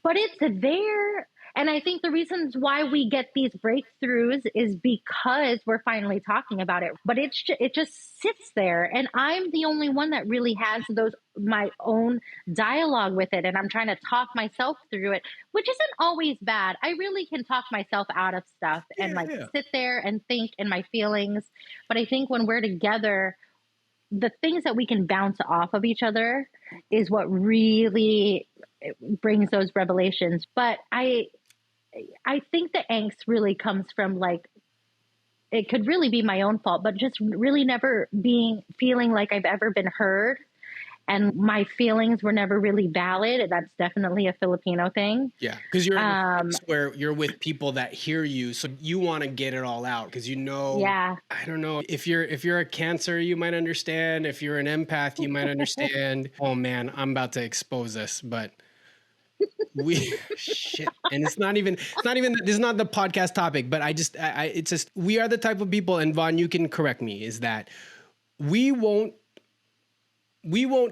but it's there. And I think the reasons why we get these breakthroughs is because we're finally talking about it. But it just sits there, and I'm the only one that really has those my own dialogue with it, and I'm trying to talk myself through it, which isn't always bad. I really can talk myself out of stuff and yeah, like yeah. sit there and think in my feelings. But I think when we're together, the things that we can bounce off of each other is what really brings those revelations. But I think the angst really comes from like, it could really be my own fault, but just really never feeling like I've ever been heard, and my feelings were never really valid. And that's definitely a Filipino thing. Yeah, because you're in a Um, space where you're with people that hear you, so you want to get it all out because yeah. I don't know, if you're a Cancer, you might understand. If you're an empath, you might understand. Oh man, I'm about to expose us, but we shit, and it's not even this is not the podcast topic, but it's just we are the type of people, and Vonne, you can correct me, is that we won't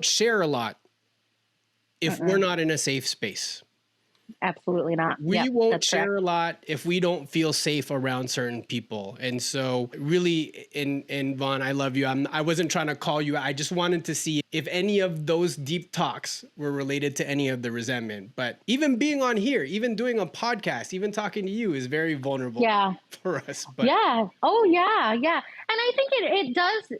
share a lot if we're not in a safe space. Absolutely not. We Yep, won't that's correct. share a lot if we don't feel safe around certain people. And so really, in Vonne, I love you. I wasn't trying to call you. I just wanted to see if any of those deep talks were related to any of the resentment. But even being on here, even doing a podcast, even talking to you is very vulnerable Yeah. for us. But Yeah. Oh, yeah. Yeah. And I think it does.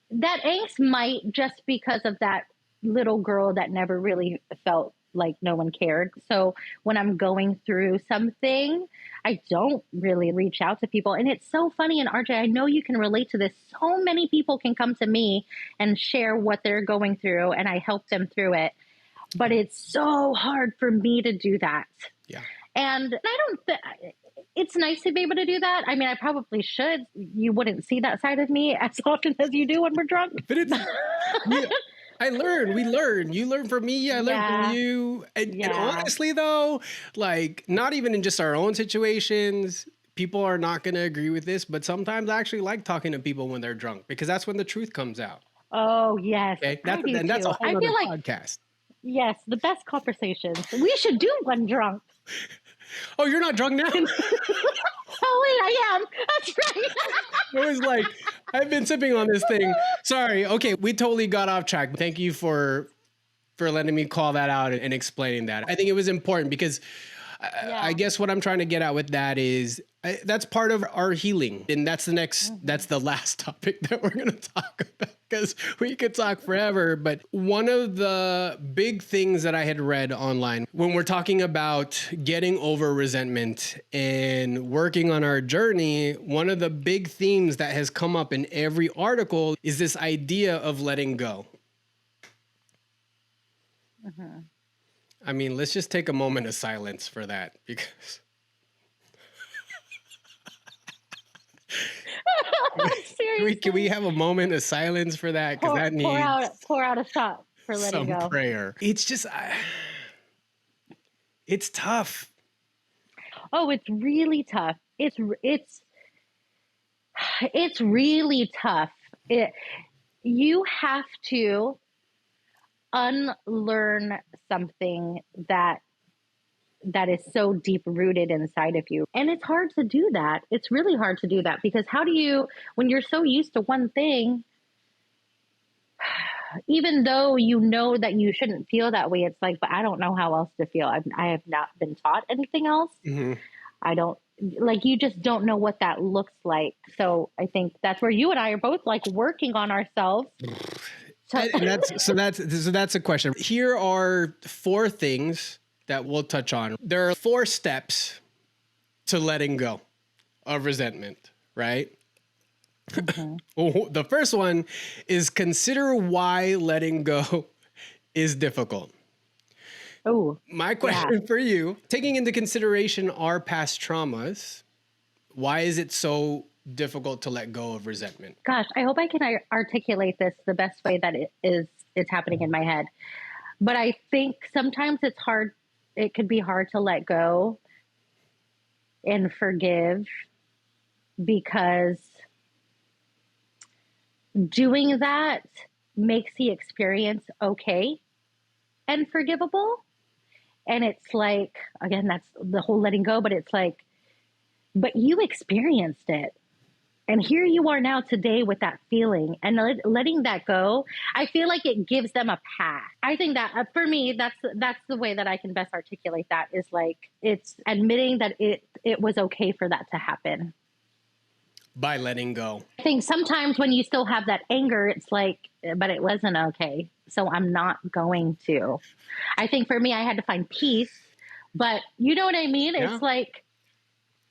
That angst might just because of that little girl that never really felt like no one cared. So when I'm going through something, I don't really reach out to people. And it's so funny. And RJ, I know you can relate to this. So many people can come to me and share what they're going through, and I help them through it. But it's so hard for me to do that. yeah. And I don't it's nice to be able to do that. I mean, I probably should. You wouldn't see that side of me as often as you do when we're drunk. But it's we learn. You learn from me, I learn from Yeah. you. And Yeah. honestly though, like not even in just our own situations, people are not going to agree with this, but sometimes I actually like talking to people when they're drunk because that's when the truth comes out. Oh, yes. Okay. I do And that's too. a whole I other feel like, podcast. yes, the best conversations. We should do one drunk. Oh, you're not drunk now? Oh, wait, I am. That's right. It was like, I've been sipping on this thing. Sorry. Okay. We totally got off track. Thank you for letting me call that out and explaining that. I think it was important because I guess what I'm trying to get at with that is that's part of our healing. And that's that's the last topic that we're going to talk about because we could talk forever. But one of the big things that I had read online when we're talking about getting over resentment and working on our journey, one of the big themes that has come up in every article is this idea of letting go. I mean, let's just take a moment of silence for that because Seriously. can we have a moment of silence for that? Because that needs pour out a shot for letting some go. prayer. It's just, it's tough. Oh, it's really tough. It's really tough. You have to unlearn something that is so deep rooted inside of you. And it's hard to do that. It's really hard to do that because how do you, when you're so used to one thing, even though you know that you shouldn't feel that way, it's like, but I don't know how else to feel. I have not been taught anything else. Mm-hmm. I don't, like, you just don't know what that looks like. So I think that's where you and I are both like working on ourselves. And that's a question. Here are 4 things that we'll touch on. There are 4 steps to letting go of resentment, right? Mm-hmm. Well, the first one is consider why letting go is difficult. Oh, My question for you, taking into consideration our past traumas, why is it so difficult to let go of resentment? Gosh, I hope I can articulate this the best way that it's happening in my head. But I think sometimes it's hard. It could be hard to let go and forgive because doing that makes the experience okay and forgivable. And it's like, again, that's the whole letting go, but it's like, but you experienced it. And here you are now today with that feeling and letting that go. I feel like it gives them a pass. I think that for me, that's the way that I can best articulate that, is like, it's admitting that it was okay for that to happen. By letting go. I think sometimes when you still have that anger, it's like, but it wasn't okay, so I'm not going to. I think for me, I had to find peace, but you know what I mean? Yeah. It's like,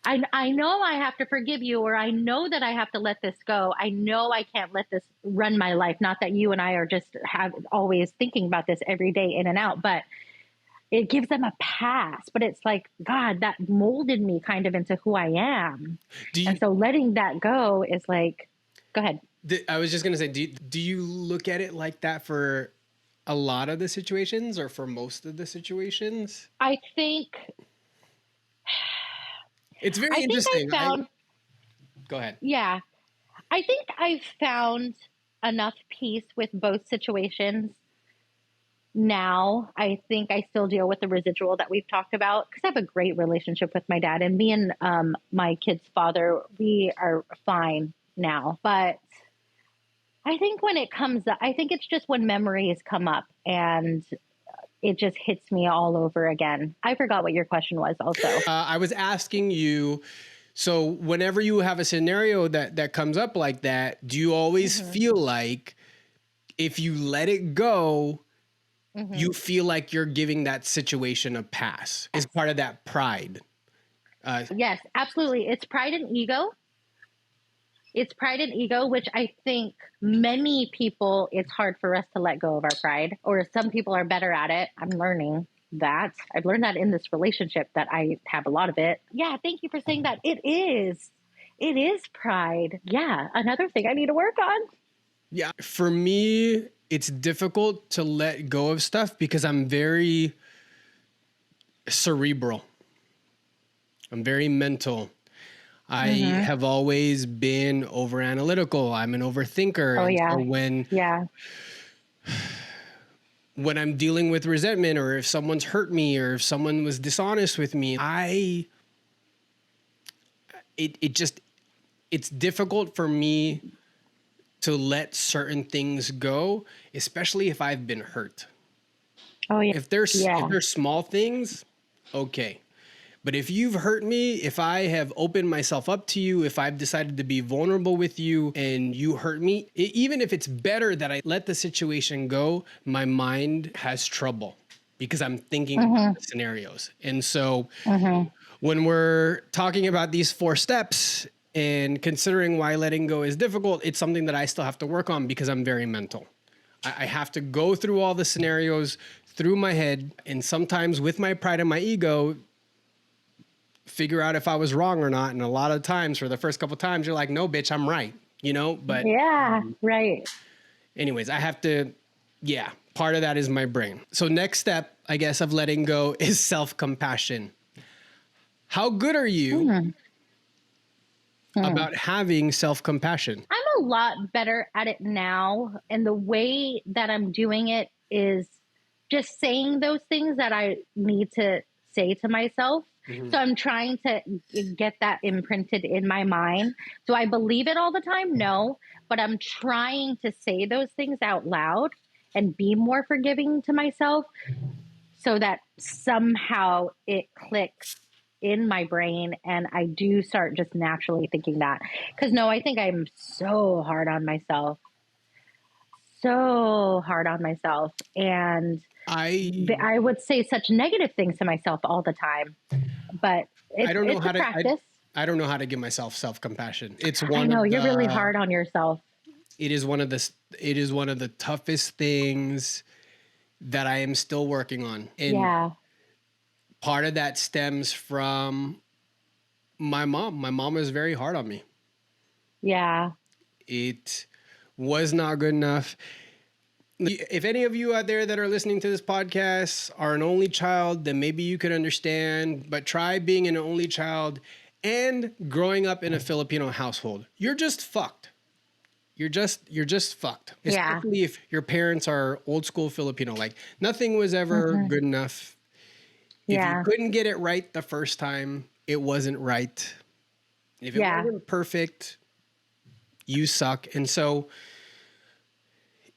I know I have to forgive you, or I know that I have to let this go. I know I can't let this run my life. Not that you and I are just always thinking about this every day in and out, but it gives them a pass. But it's like, God, that molded me kind of into who I am. And so letting that go is like, go ahead. I was just going to say, do you look at it like that for a lot of the situations or for most of the situations? I think it's very interesting. Go ahead. Yeah. I think I've found enough peace with both situations now. I think I still deal with the residual that we've talked about, because I have a great relationship with my dad, and me and my kid's father, we are fine now. But I think when it comes up, I think it's just when memories come up and it just hits me all over again. I forgot what your question was also. I was asking you, so whenever you have a scenario that comes up like that, do you always feel like if you let it go, you feel like you're giving that situation a pass? Is part of that pride? Yes, absolutely. It's pride and ego. It's pride and ego, which I think many people, it's hard for us to let go of our pride, or some people are better at it. I'm learning that. I've learned that in this relationship, that I have a lot of it. Yeah, thank you for saying that. It is pride. Yeah, another thing I need to work on. Yeah, for me, it's difficult to let go of stuff because I'm very cerebral. I'm very mental. I have always been over analytical. I'm an overthinker. Oh, and yeah. So when I'm dealing with resentment, or if someone's hurt me, or if someone was dishonest with me, it's difficult for me to let certain things go, especially if I've been hurt. Oh, yeah. If they're small things, okay. But if you've hurt me, if I have opened myself up to you, if I've decided to be vulnerable with you and you hurt me, even if it's better that I let the situation go, my mind has trouble because I'm thinking about the scenarios. And so when we're talking about these 4 steps and considering why letting go is difficult, it's something that I still have to work on because I'm very mental. I have to go through all the scenarios through my head, and sometimes with my pride and my ego, figure out if I was wrong or not. And a lot of times, for the first couple of times, you're like, no, bitch, I'm right, but right. Anyways, I have to, part of that is my brain. So next step, I guess, of letting go is self-compassion. How good are you about having self-compassion? I'm a lot better at it now. And the way that I'm doing it is just saying those things that I need to say to myself. So I'm trying to get that imprinted in my mind. Do I believe it all the time? No, but I'm trying to say those things out loud and be more forgiving to myself, so that somehow it clicks in my brain and I do start just naturally thinking that. Because no, I think I'm so hard on myself. And I would say such negative things to myself all the time. But it's a practice. I don't know how to give myself self-compassion. You're really hard on yourself. It is one of the toughest things that I am still working on. And part of that stems from my mom. My mom was very hard on me. Yeah. It was not good enough. If any of you out there that are listening to this podcast are an only child, then maybe you could understand, but try being an only child and growing up in a Filipino household, you're just fucked. You're just fucked. Yeah. Especially if your parents are old school Filipino. Like nothing was ever Hmm. good enough. If you Yeah. couldn't get it right the first time, it wasn't right. If it Yeah. wasn't perfect, you suck. And so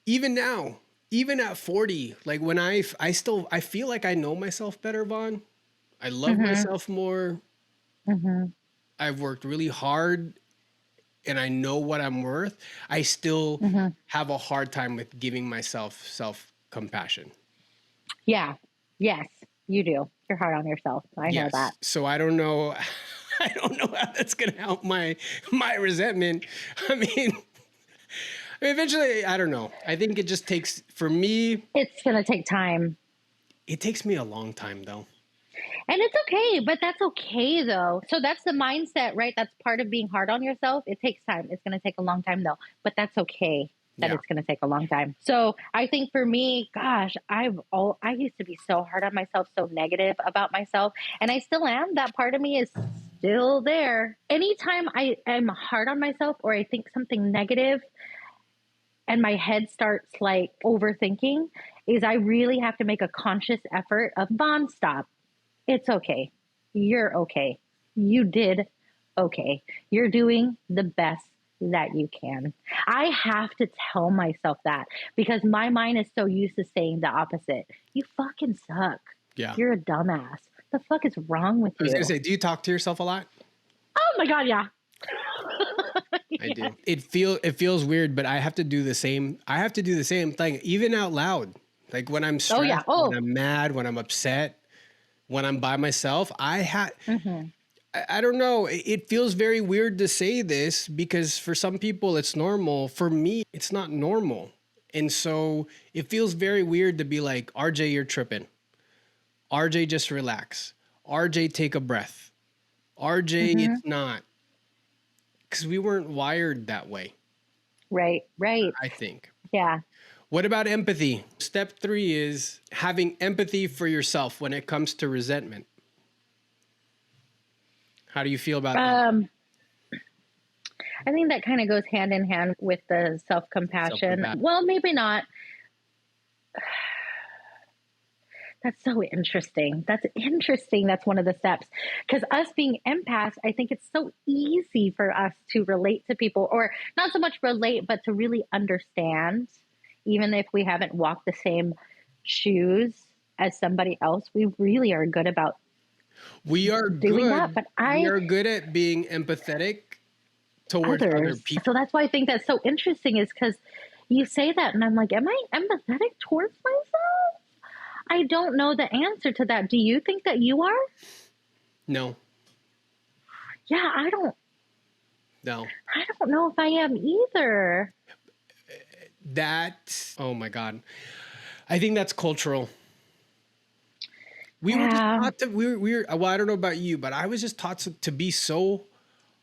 even now, even at 40, like when I feel like I know myself better, Vaughn. I love Hmm. myself more. Hmm. I've worked really hard and I know what I'm worth. I still Hmm. have a hard time with giving myself self compassion. Yeah. Yes, you do. You're hard on yourself. I know Yes. that. So I don't know. I don't know how that's gonna help my resentment. I mean, eventually, I don't know. I think it just takes for me. It's going to take time. It takes me a long time though. And it's okay, but that's okay though. So that's the mindset, right? That's part of being hard on yourself. It takes time. It's going to take a long time though, but that's okay that Yeah. it's going to take a long time. So I think for me, gosh, I used to be so hard on myself, so negative about myself, and I still am. That part of me is still there. Anytime I am hard on myself or I think something negative and my head starts like overthinking, is I really have to make a conscious effort of Vonne, stop. It's okay. You're okay. You did okay. You're doing the best that you can. I have to tell myself that because my mind is so used to saying the opposite. You fucking suck. Yeah. You're a dumbass. The fuck is wrong with I was gonna you? say, do you talk to yourself a lot? Oh my God, yeah. I Yeah. do. It feels weird, but I have to do the same. I have to do the same thing, even out loud. Like when I'm Oh yeah. stressed, when Oh. I'm mad, when I'm upset, when I'm by myself. Mm-hmm. I don't know. It feels very weird to say this because for some people it's normal. For me, it's not normal. And so it feels very weird to be like, RJ, you're tripping. RJ, just relax. RJ, take a breath. RJ, Mm-hmm. it's not. Because we weren't wired that way, Right. Right. I think. Yeah. What about empathy? Step 3 is having empathy for yourself when it comes to resentment. How do you feel about that? Um, I think that kind of goes hand in hand with the self Self compassion. compassion. Well, maybe not. That's so interesting. That's interesting. That's one of the steps. Because us being empaths, I think it's so easy for us to relate to people, or not so much relate, but to really understand, even if we haven't walked the same shoes as somebody else. We really are good about We are doing that. good. But We are good at being empathetic towards other others. So people. that's why I think that's so interesting, is because you say that, and I'm like, am I empathetic towards myself? I don't know the answer to that. Do you think that you are? No, Yeah, no. I don't know if I am either. Oh my God. I think that's cultural. We were just Yeah. taught to, well, I don't know about you, but I was just taught to be so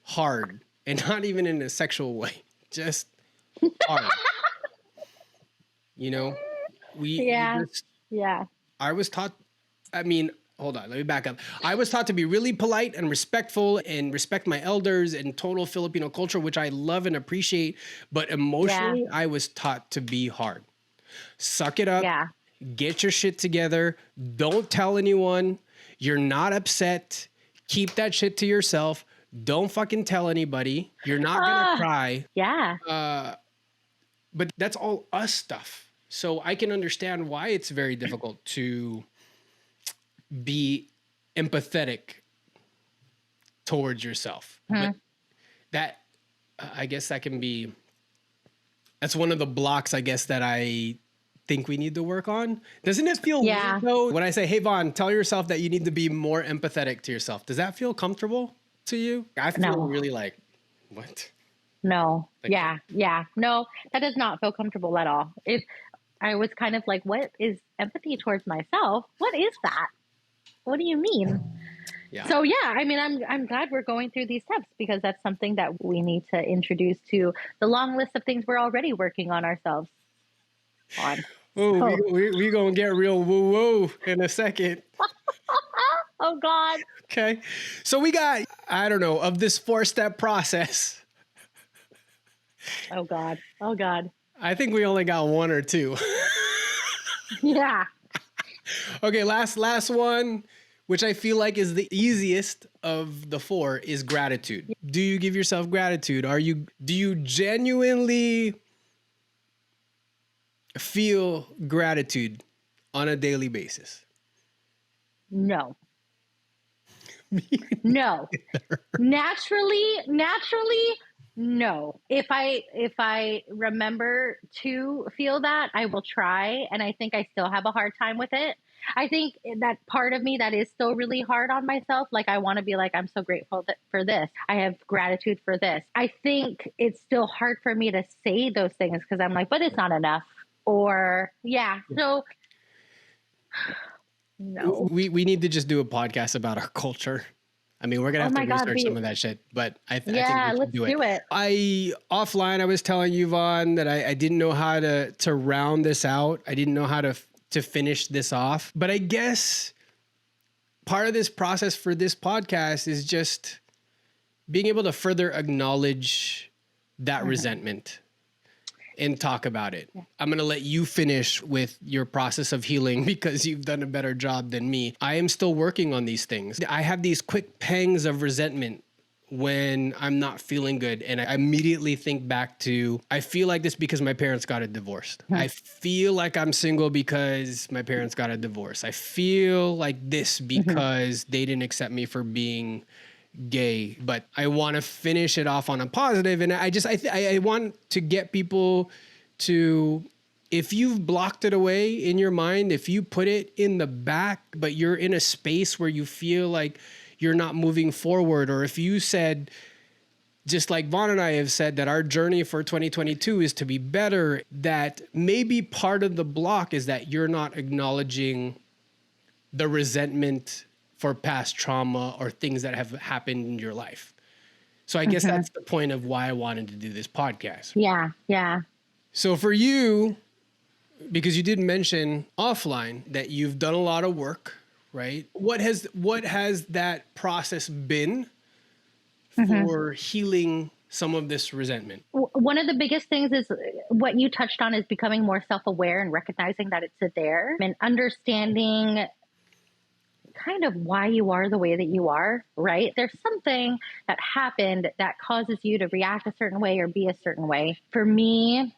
hard and not even in a sexual way, just hard. You know, we Yeah. just, Yeah. I was taught, I mean, hold on, let me back up. I was taught to be really polite and respectful and respect my elders and total Filipino culture, which I love and appreciate. But Yeah. emotionally, I was taught to be hard. Suck it up, Yeah. get your shit together, don't tell anyone, you're not upset, keep that shit to yourself, don't fucking tell anybody, you're not gonna Ah, cry. yeah. But that's all us stuff. So I can understand why it's very difficult to be empathetic towards yourself. But Hmm. that, I guess that can be, that's one of the blocks, I guess, that I think we need to work on. Doesn't it feel weird Yeah. though when I say, hey, Vaughn, tell yourself that you need to be more empathetic to yourself? Does that feel comfortable to you? I feel No. really like, what? No. Like, Yeah. Yeah. No, that does not feel comfortable at all. I was kind of like, what is empathy towards myself? What is that? What do you mean? yeah. So yeah, I mean, I'm glad we're going through these steps, because that's something that we need to introduce to the long list of things we're already working on ourselves on. Oh, So we gonna get real woo woo in a second. Oh God. Okay. So we got, I don't know, of this 4-step process, Oh God. Oh God. I think we only got 1 or 2. Yeah. Okay, last one, which I feel like is the easiest of the 4, is gratitude. Do you give yourself gratitude? Do you genuinely feel gratitude on a daily basis? No. No. Naturally, no. If I remember to feel that, I will try, and I think I still have a hard time with it. I think that part of me that is still really hard on myself, like I want to be like, I'm so grateful for this. I have gratitude for this. I think it's still hard for me to say those things because I'm like, but it's not enough. Or yeah. So no. We need to just do a podcast about our culture. I mean, we're gonna Oh have to my God. research some of that shit, but I think Yeah, we should let's do it. do it. Offline, I was telling you, Vonne, that I didn't know how to round this out. I didn't know how to finish this off. But I guess part of this process for this podcast is just being able to further acknowledge that resentment and talk about it. I'm going to let you finish with your process of healing because you've done a better job than me. I am still working on these things. I have these quick pangs of resentment when I'm not feeling good. And I immediately think back to, I feel like this because my parents got a divorced. I feel like I'm single because my parents got a divorce. I feel like this because they didn't accept me for being gay, but I want to finish it off on a positive. And I want to get people to, if you've blocked it away in your mind, if you put it in the back, but you're in a space where you feel like you're not moving forward, or if you said, just like Vonne and I have said, that our journey for 2022 is to be better, that maybe part of the block is that you're not acknowledging the resentment for past trauma or things that have happened in your life. So I guess that's the point of why I wanted to do this podcast. Yeah. Yeah. So for you, because you did mention offline that you've done a lot of work, right? What has that process been for healing some of this resentment? One of the biggest things is what you touched on, is becoming more self-aware and recognizing that it's there and understanding kind of why you are the way that you are, right? There's something that happened that causes you to react a certain way or be a certain way. For me,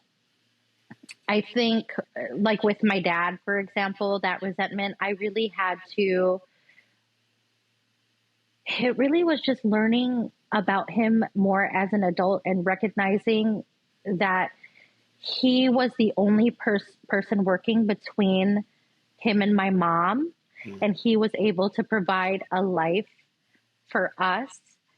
I think, like with my dad, for example, that resentment, I really had to, it really was just learning about him more as an adult and recognizing that he was the only person working between him and my mom. And he was able to provide a life for us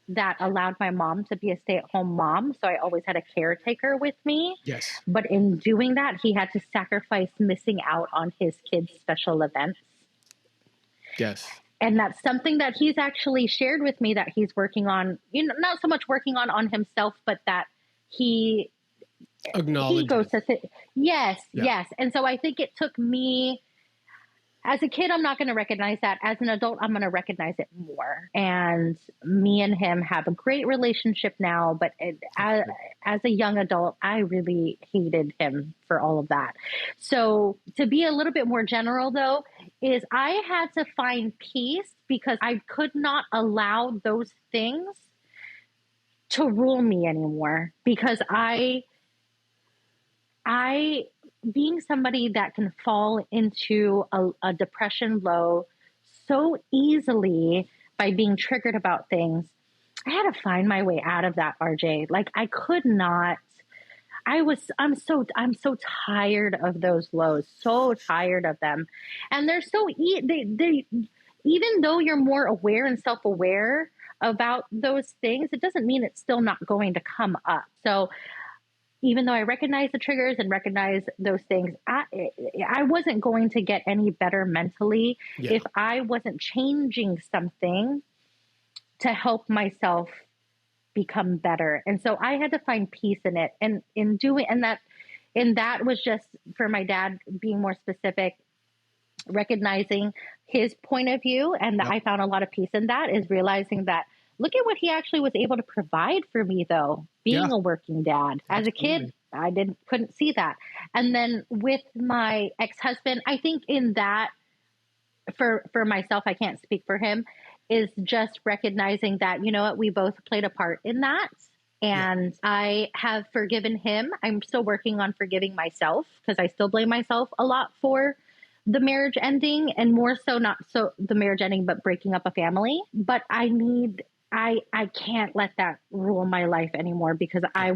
that allowed my mom to be a stay-at-home mom. So I always had a caretaker with me. Yes. But in doing that, he had to sacrifice missing out on his kids' special events. Yes. And that's something that he's actually shared with me that he's working on, not so much working on himself, but that he goes to yes. Yeah. Yes. And so I think it took me, as a kid, I'm not going to recognize that. As an adult, I'm going to recognize it more. And me and him have a great relationship now. But as a young adult, I really hated him for all of that. So to be a little bit more general, though, is I had to find peace because I could not allow those things to rule me anymore. Because I being somebody that can fall into a depression low so easily by being triggered about things, I had to find my way out of that, RJ. Like I could not, I'm so tired of those lows, so tired of them. And they're so, they even though you're more aware and self-aware about those things, it doesn't mean it's still not going to come up. So even though I recognize the triggers and recognize those things, I wasn't going to get any better mentally if I wasn't changing something to help myself become better. And so I had to find peace in it. And that was just for my dad, being more specific. recognizing his point of view. And Yep. I found a lot of peace in that, is realizing that look at what he actually was able to provide for me, though, being Yeah, a working dad. As a kid, absolutely. I couldn't see that. And then with my ex-husband, I think in that, for myself, I can't speak for him, is just recognizing that, you know what, we both played a part in that. Yeah. And I have forgiven him. I'm still working on forgiving myself because I still blame myself a lot for the marriage ending, and more so not so the marriage ending, but breaking up a family. But I can't let that rule my life anymore, because I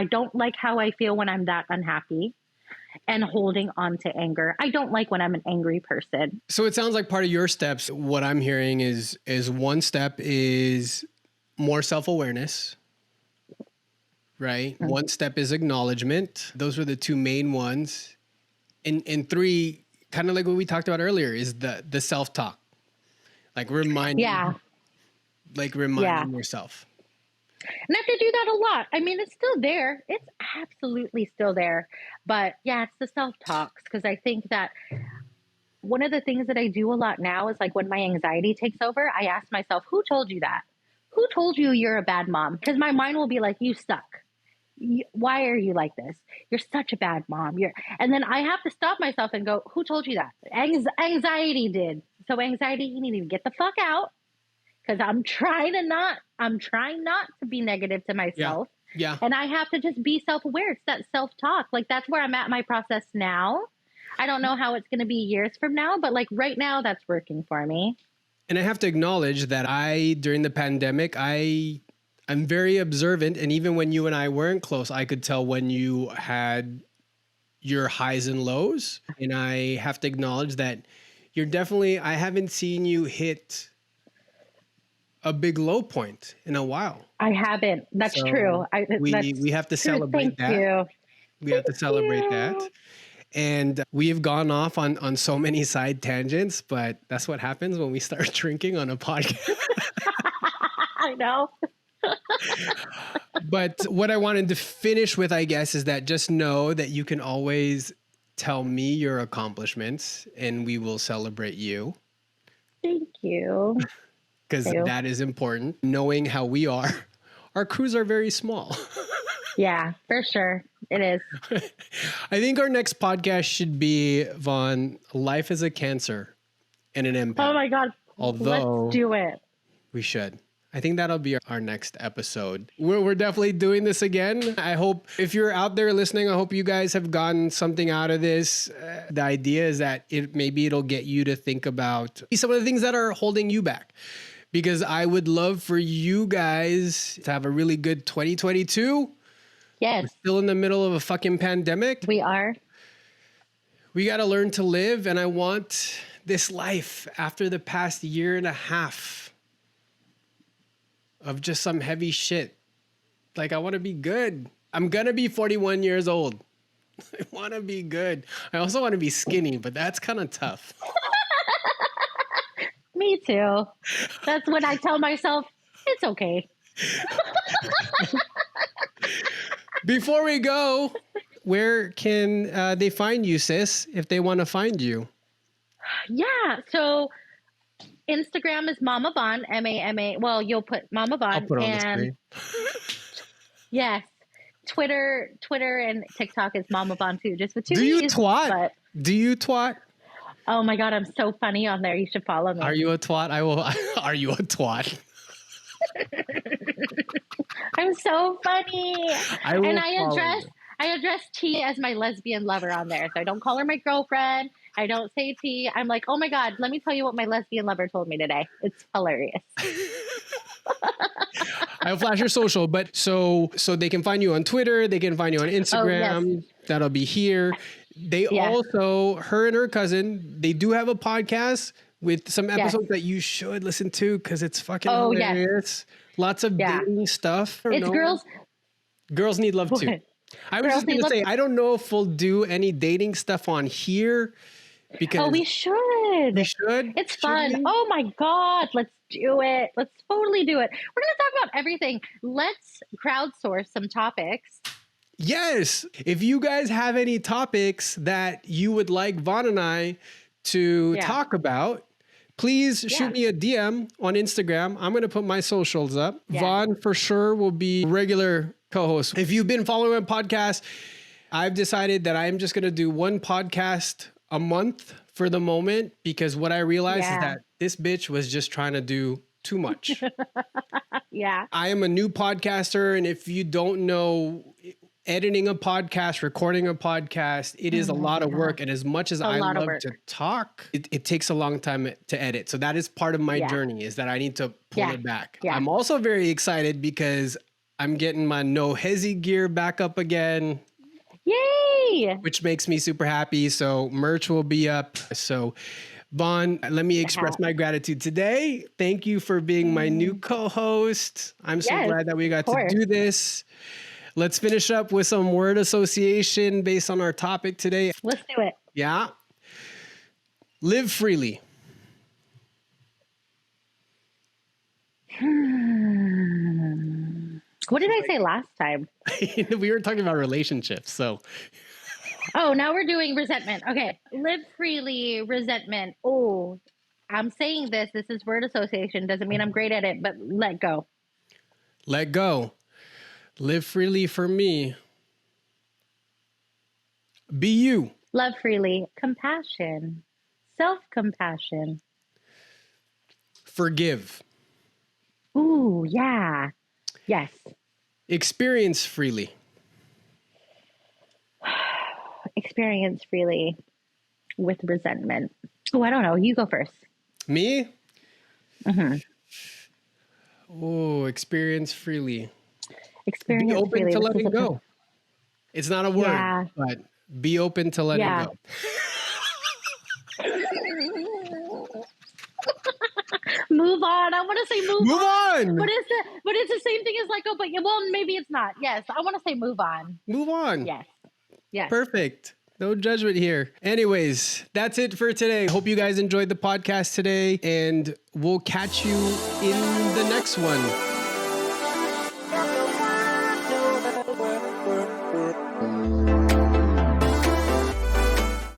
don't like how I feel when I'm that unhappy and holding on to anger. I don't like when I'm an angry person. So it sounds like part of your steps, what I'm hearing is one step is more self-awareness, right? Mm. One step is acknowledgement. Those were the two main ones. And three, kind of like what we talked about earlier, is the self-talk. Like reminding Yeah. yourself. And I have to do that a lot. I mean, it's still there. It's absolutely still there. But yeah, it's the self-talks, because I think that one of the things that I do a lot now is, like, when my anxiety takes over, I ask myself, who told you that? Who told you you're a bad mom? Because my mind will be like, you suck. Why are you like this? You're such a bad mom. And then I have to stop myself and go, who told you that? Anxiety did. So anxiety, you need to get the fuck out, because I'm trying not to be negative to myself. Yeah. And I have to just be self-aware. It's that self-talk. Like, that's where I'm at in my process now. I don't know how it's going to be years from now, but like right now, that's working for me. And I have to acknowledge that during the pandemic, I'm very observant. And even when you and I weren't close, I could tell when you had your highs and lows. And I have to acknowledge that I haven't seen you hit a big low point in a while. I haven't. That's So true. we have to celebrate that. You. We have to celebrate that. And we have gone off on so many side tangents, but that's what happens when we start drinking on a podcast. I know. But what I wanted to finish with, I guess, is that just know that you can always tell me your accomplishments and we will celebrate you. Thank you. Because that is important. Knowing how we are, our crews are very small. Yeah, for sure. It is. I think our next podcast should be, Vonne, life as a cancer and an empath. Oh my God. Although let's do it. We should. I think that'll be our next episode. We're definitely doing this again. I hope if you're out there listening, I hope you guys have gotten something out of this. The idea is that maybe it'll get you to think about some of the things that are holding you back. Because I would love for you guys to have a really good 2022. Yes. We're still in the middle of a fucking pandemic. We are. We got to learn to live. And I want this life after the past year and a half of just some heavy shit. Like, I want to be good. I'm going to be 41 years old. I want to be good. I also want to be skinny, but that's kind of tough. Me too. That's when I tell myself, it's okay. Before we go, where can they find you, sis, if they want to find you? Yeah. So Instagram is Mama Vonne, M-A-M-A. Well, you'll put Mama Vonne. I'll put it on the screen. Yes. Twitter and TikTok is Mama Vonne too, just with two Do you E's, twat? but Do you twat? oh my God, I'm so funny on there. You should follow me. Are you a twat? I will. Are you a twat? I'm so funny. I will And follow you. I address T as my lesbian lover on there. So I don't call her my girlfriend. I don't say T. I'm like, oh my God, let me tell you what my lesbian lover told me today. It's hilarious. I'll flash your social, but so they can find you on Twitter. They can find you on Instagram. Oh, yes. That'll be here. They also, her and her cousin, they do have a podcast with some episodes that you should listen to because it's fucking hilarious. Yes. Lots of dating stuff. It's girls. Girls need love too. I was just going to say, I don't know if we'll do any dating stuff on here because we should. We should. It's fun. Oh my God. Let's do it. Let's totally do it. We're going to talk about everything. Let's crowdsource some topics. Yes. If you guys have any topics that you would like Vonne and I to Yeah. talk about, please Yeah. shoot me a DM on Instagram. I'm going to put my socials up. Yeah. Vonne for sure will be regular co-host. If you've been following my podcast, I've decided that I'm just going to do one podcast a month for the moment, because what I realized is Yeah. that this bitch was just trying to do too much. Yeah. I am a new podcaster, and if you don't know, editing a podcast, recording a podcast, it is a lot of work. And as much as I lot of love work. to talk, it takes a long time to edit. So that is part of my Yeah. journey, is that I need to pull Yeah. it back. Yeah. I'm also very excited because I'm getting my no hezi gear back up again, Yay! which makes me super happy. So merch will be up. So Vonne, let me express my gratitude today. Thank you for being my new co-host. I'm so Yes, glad that we got of to do this. Let's finish up with some word association based on our topic today. Let's do it. Yeah. Live freely. What did I say last time? We were talking about relationships. So Oh, now we're doing resentment. Okay. Live freely, resentment. Oh, I'm saying this. This is word association. Doesn't mean I'm great at it, but let go. let go. Live freely for me. Be you. Love freely. Compassion. Self-compassion. Forgive. Ooh, yeah. Yes. Experience freely. Experience freely with resentment. Oh, I don't know. You go first. Me? Mm-hmm. Oh, experience freely. Experience Be open freely. to This letting is a- go. It's not a word, Yeah. but be open to letting Yeah. go. Move on. I want to say move Move on. But it's the same thing as like, oh, but well, maybe it's not. Yes. I want to say move on. Move on. Yes. Yes. Perfect. No judgment here. Anyways, that's it for today. Hope you guys enjoyed the podcast today, and we'll catch you in the next one.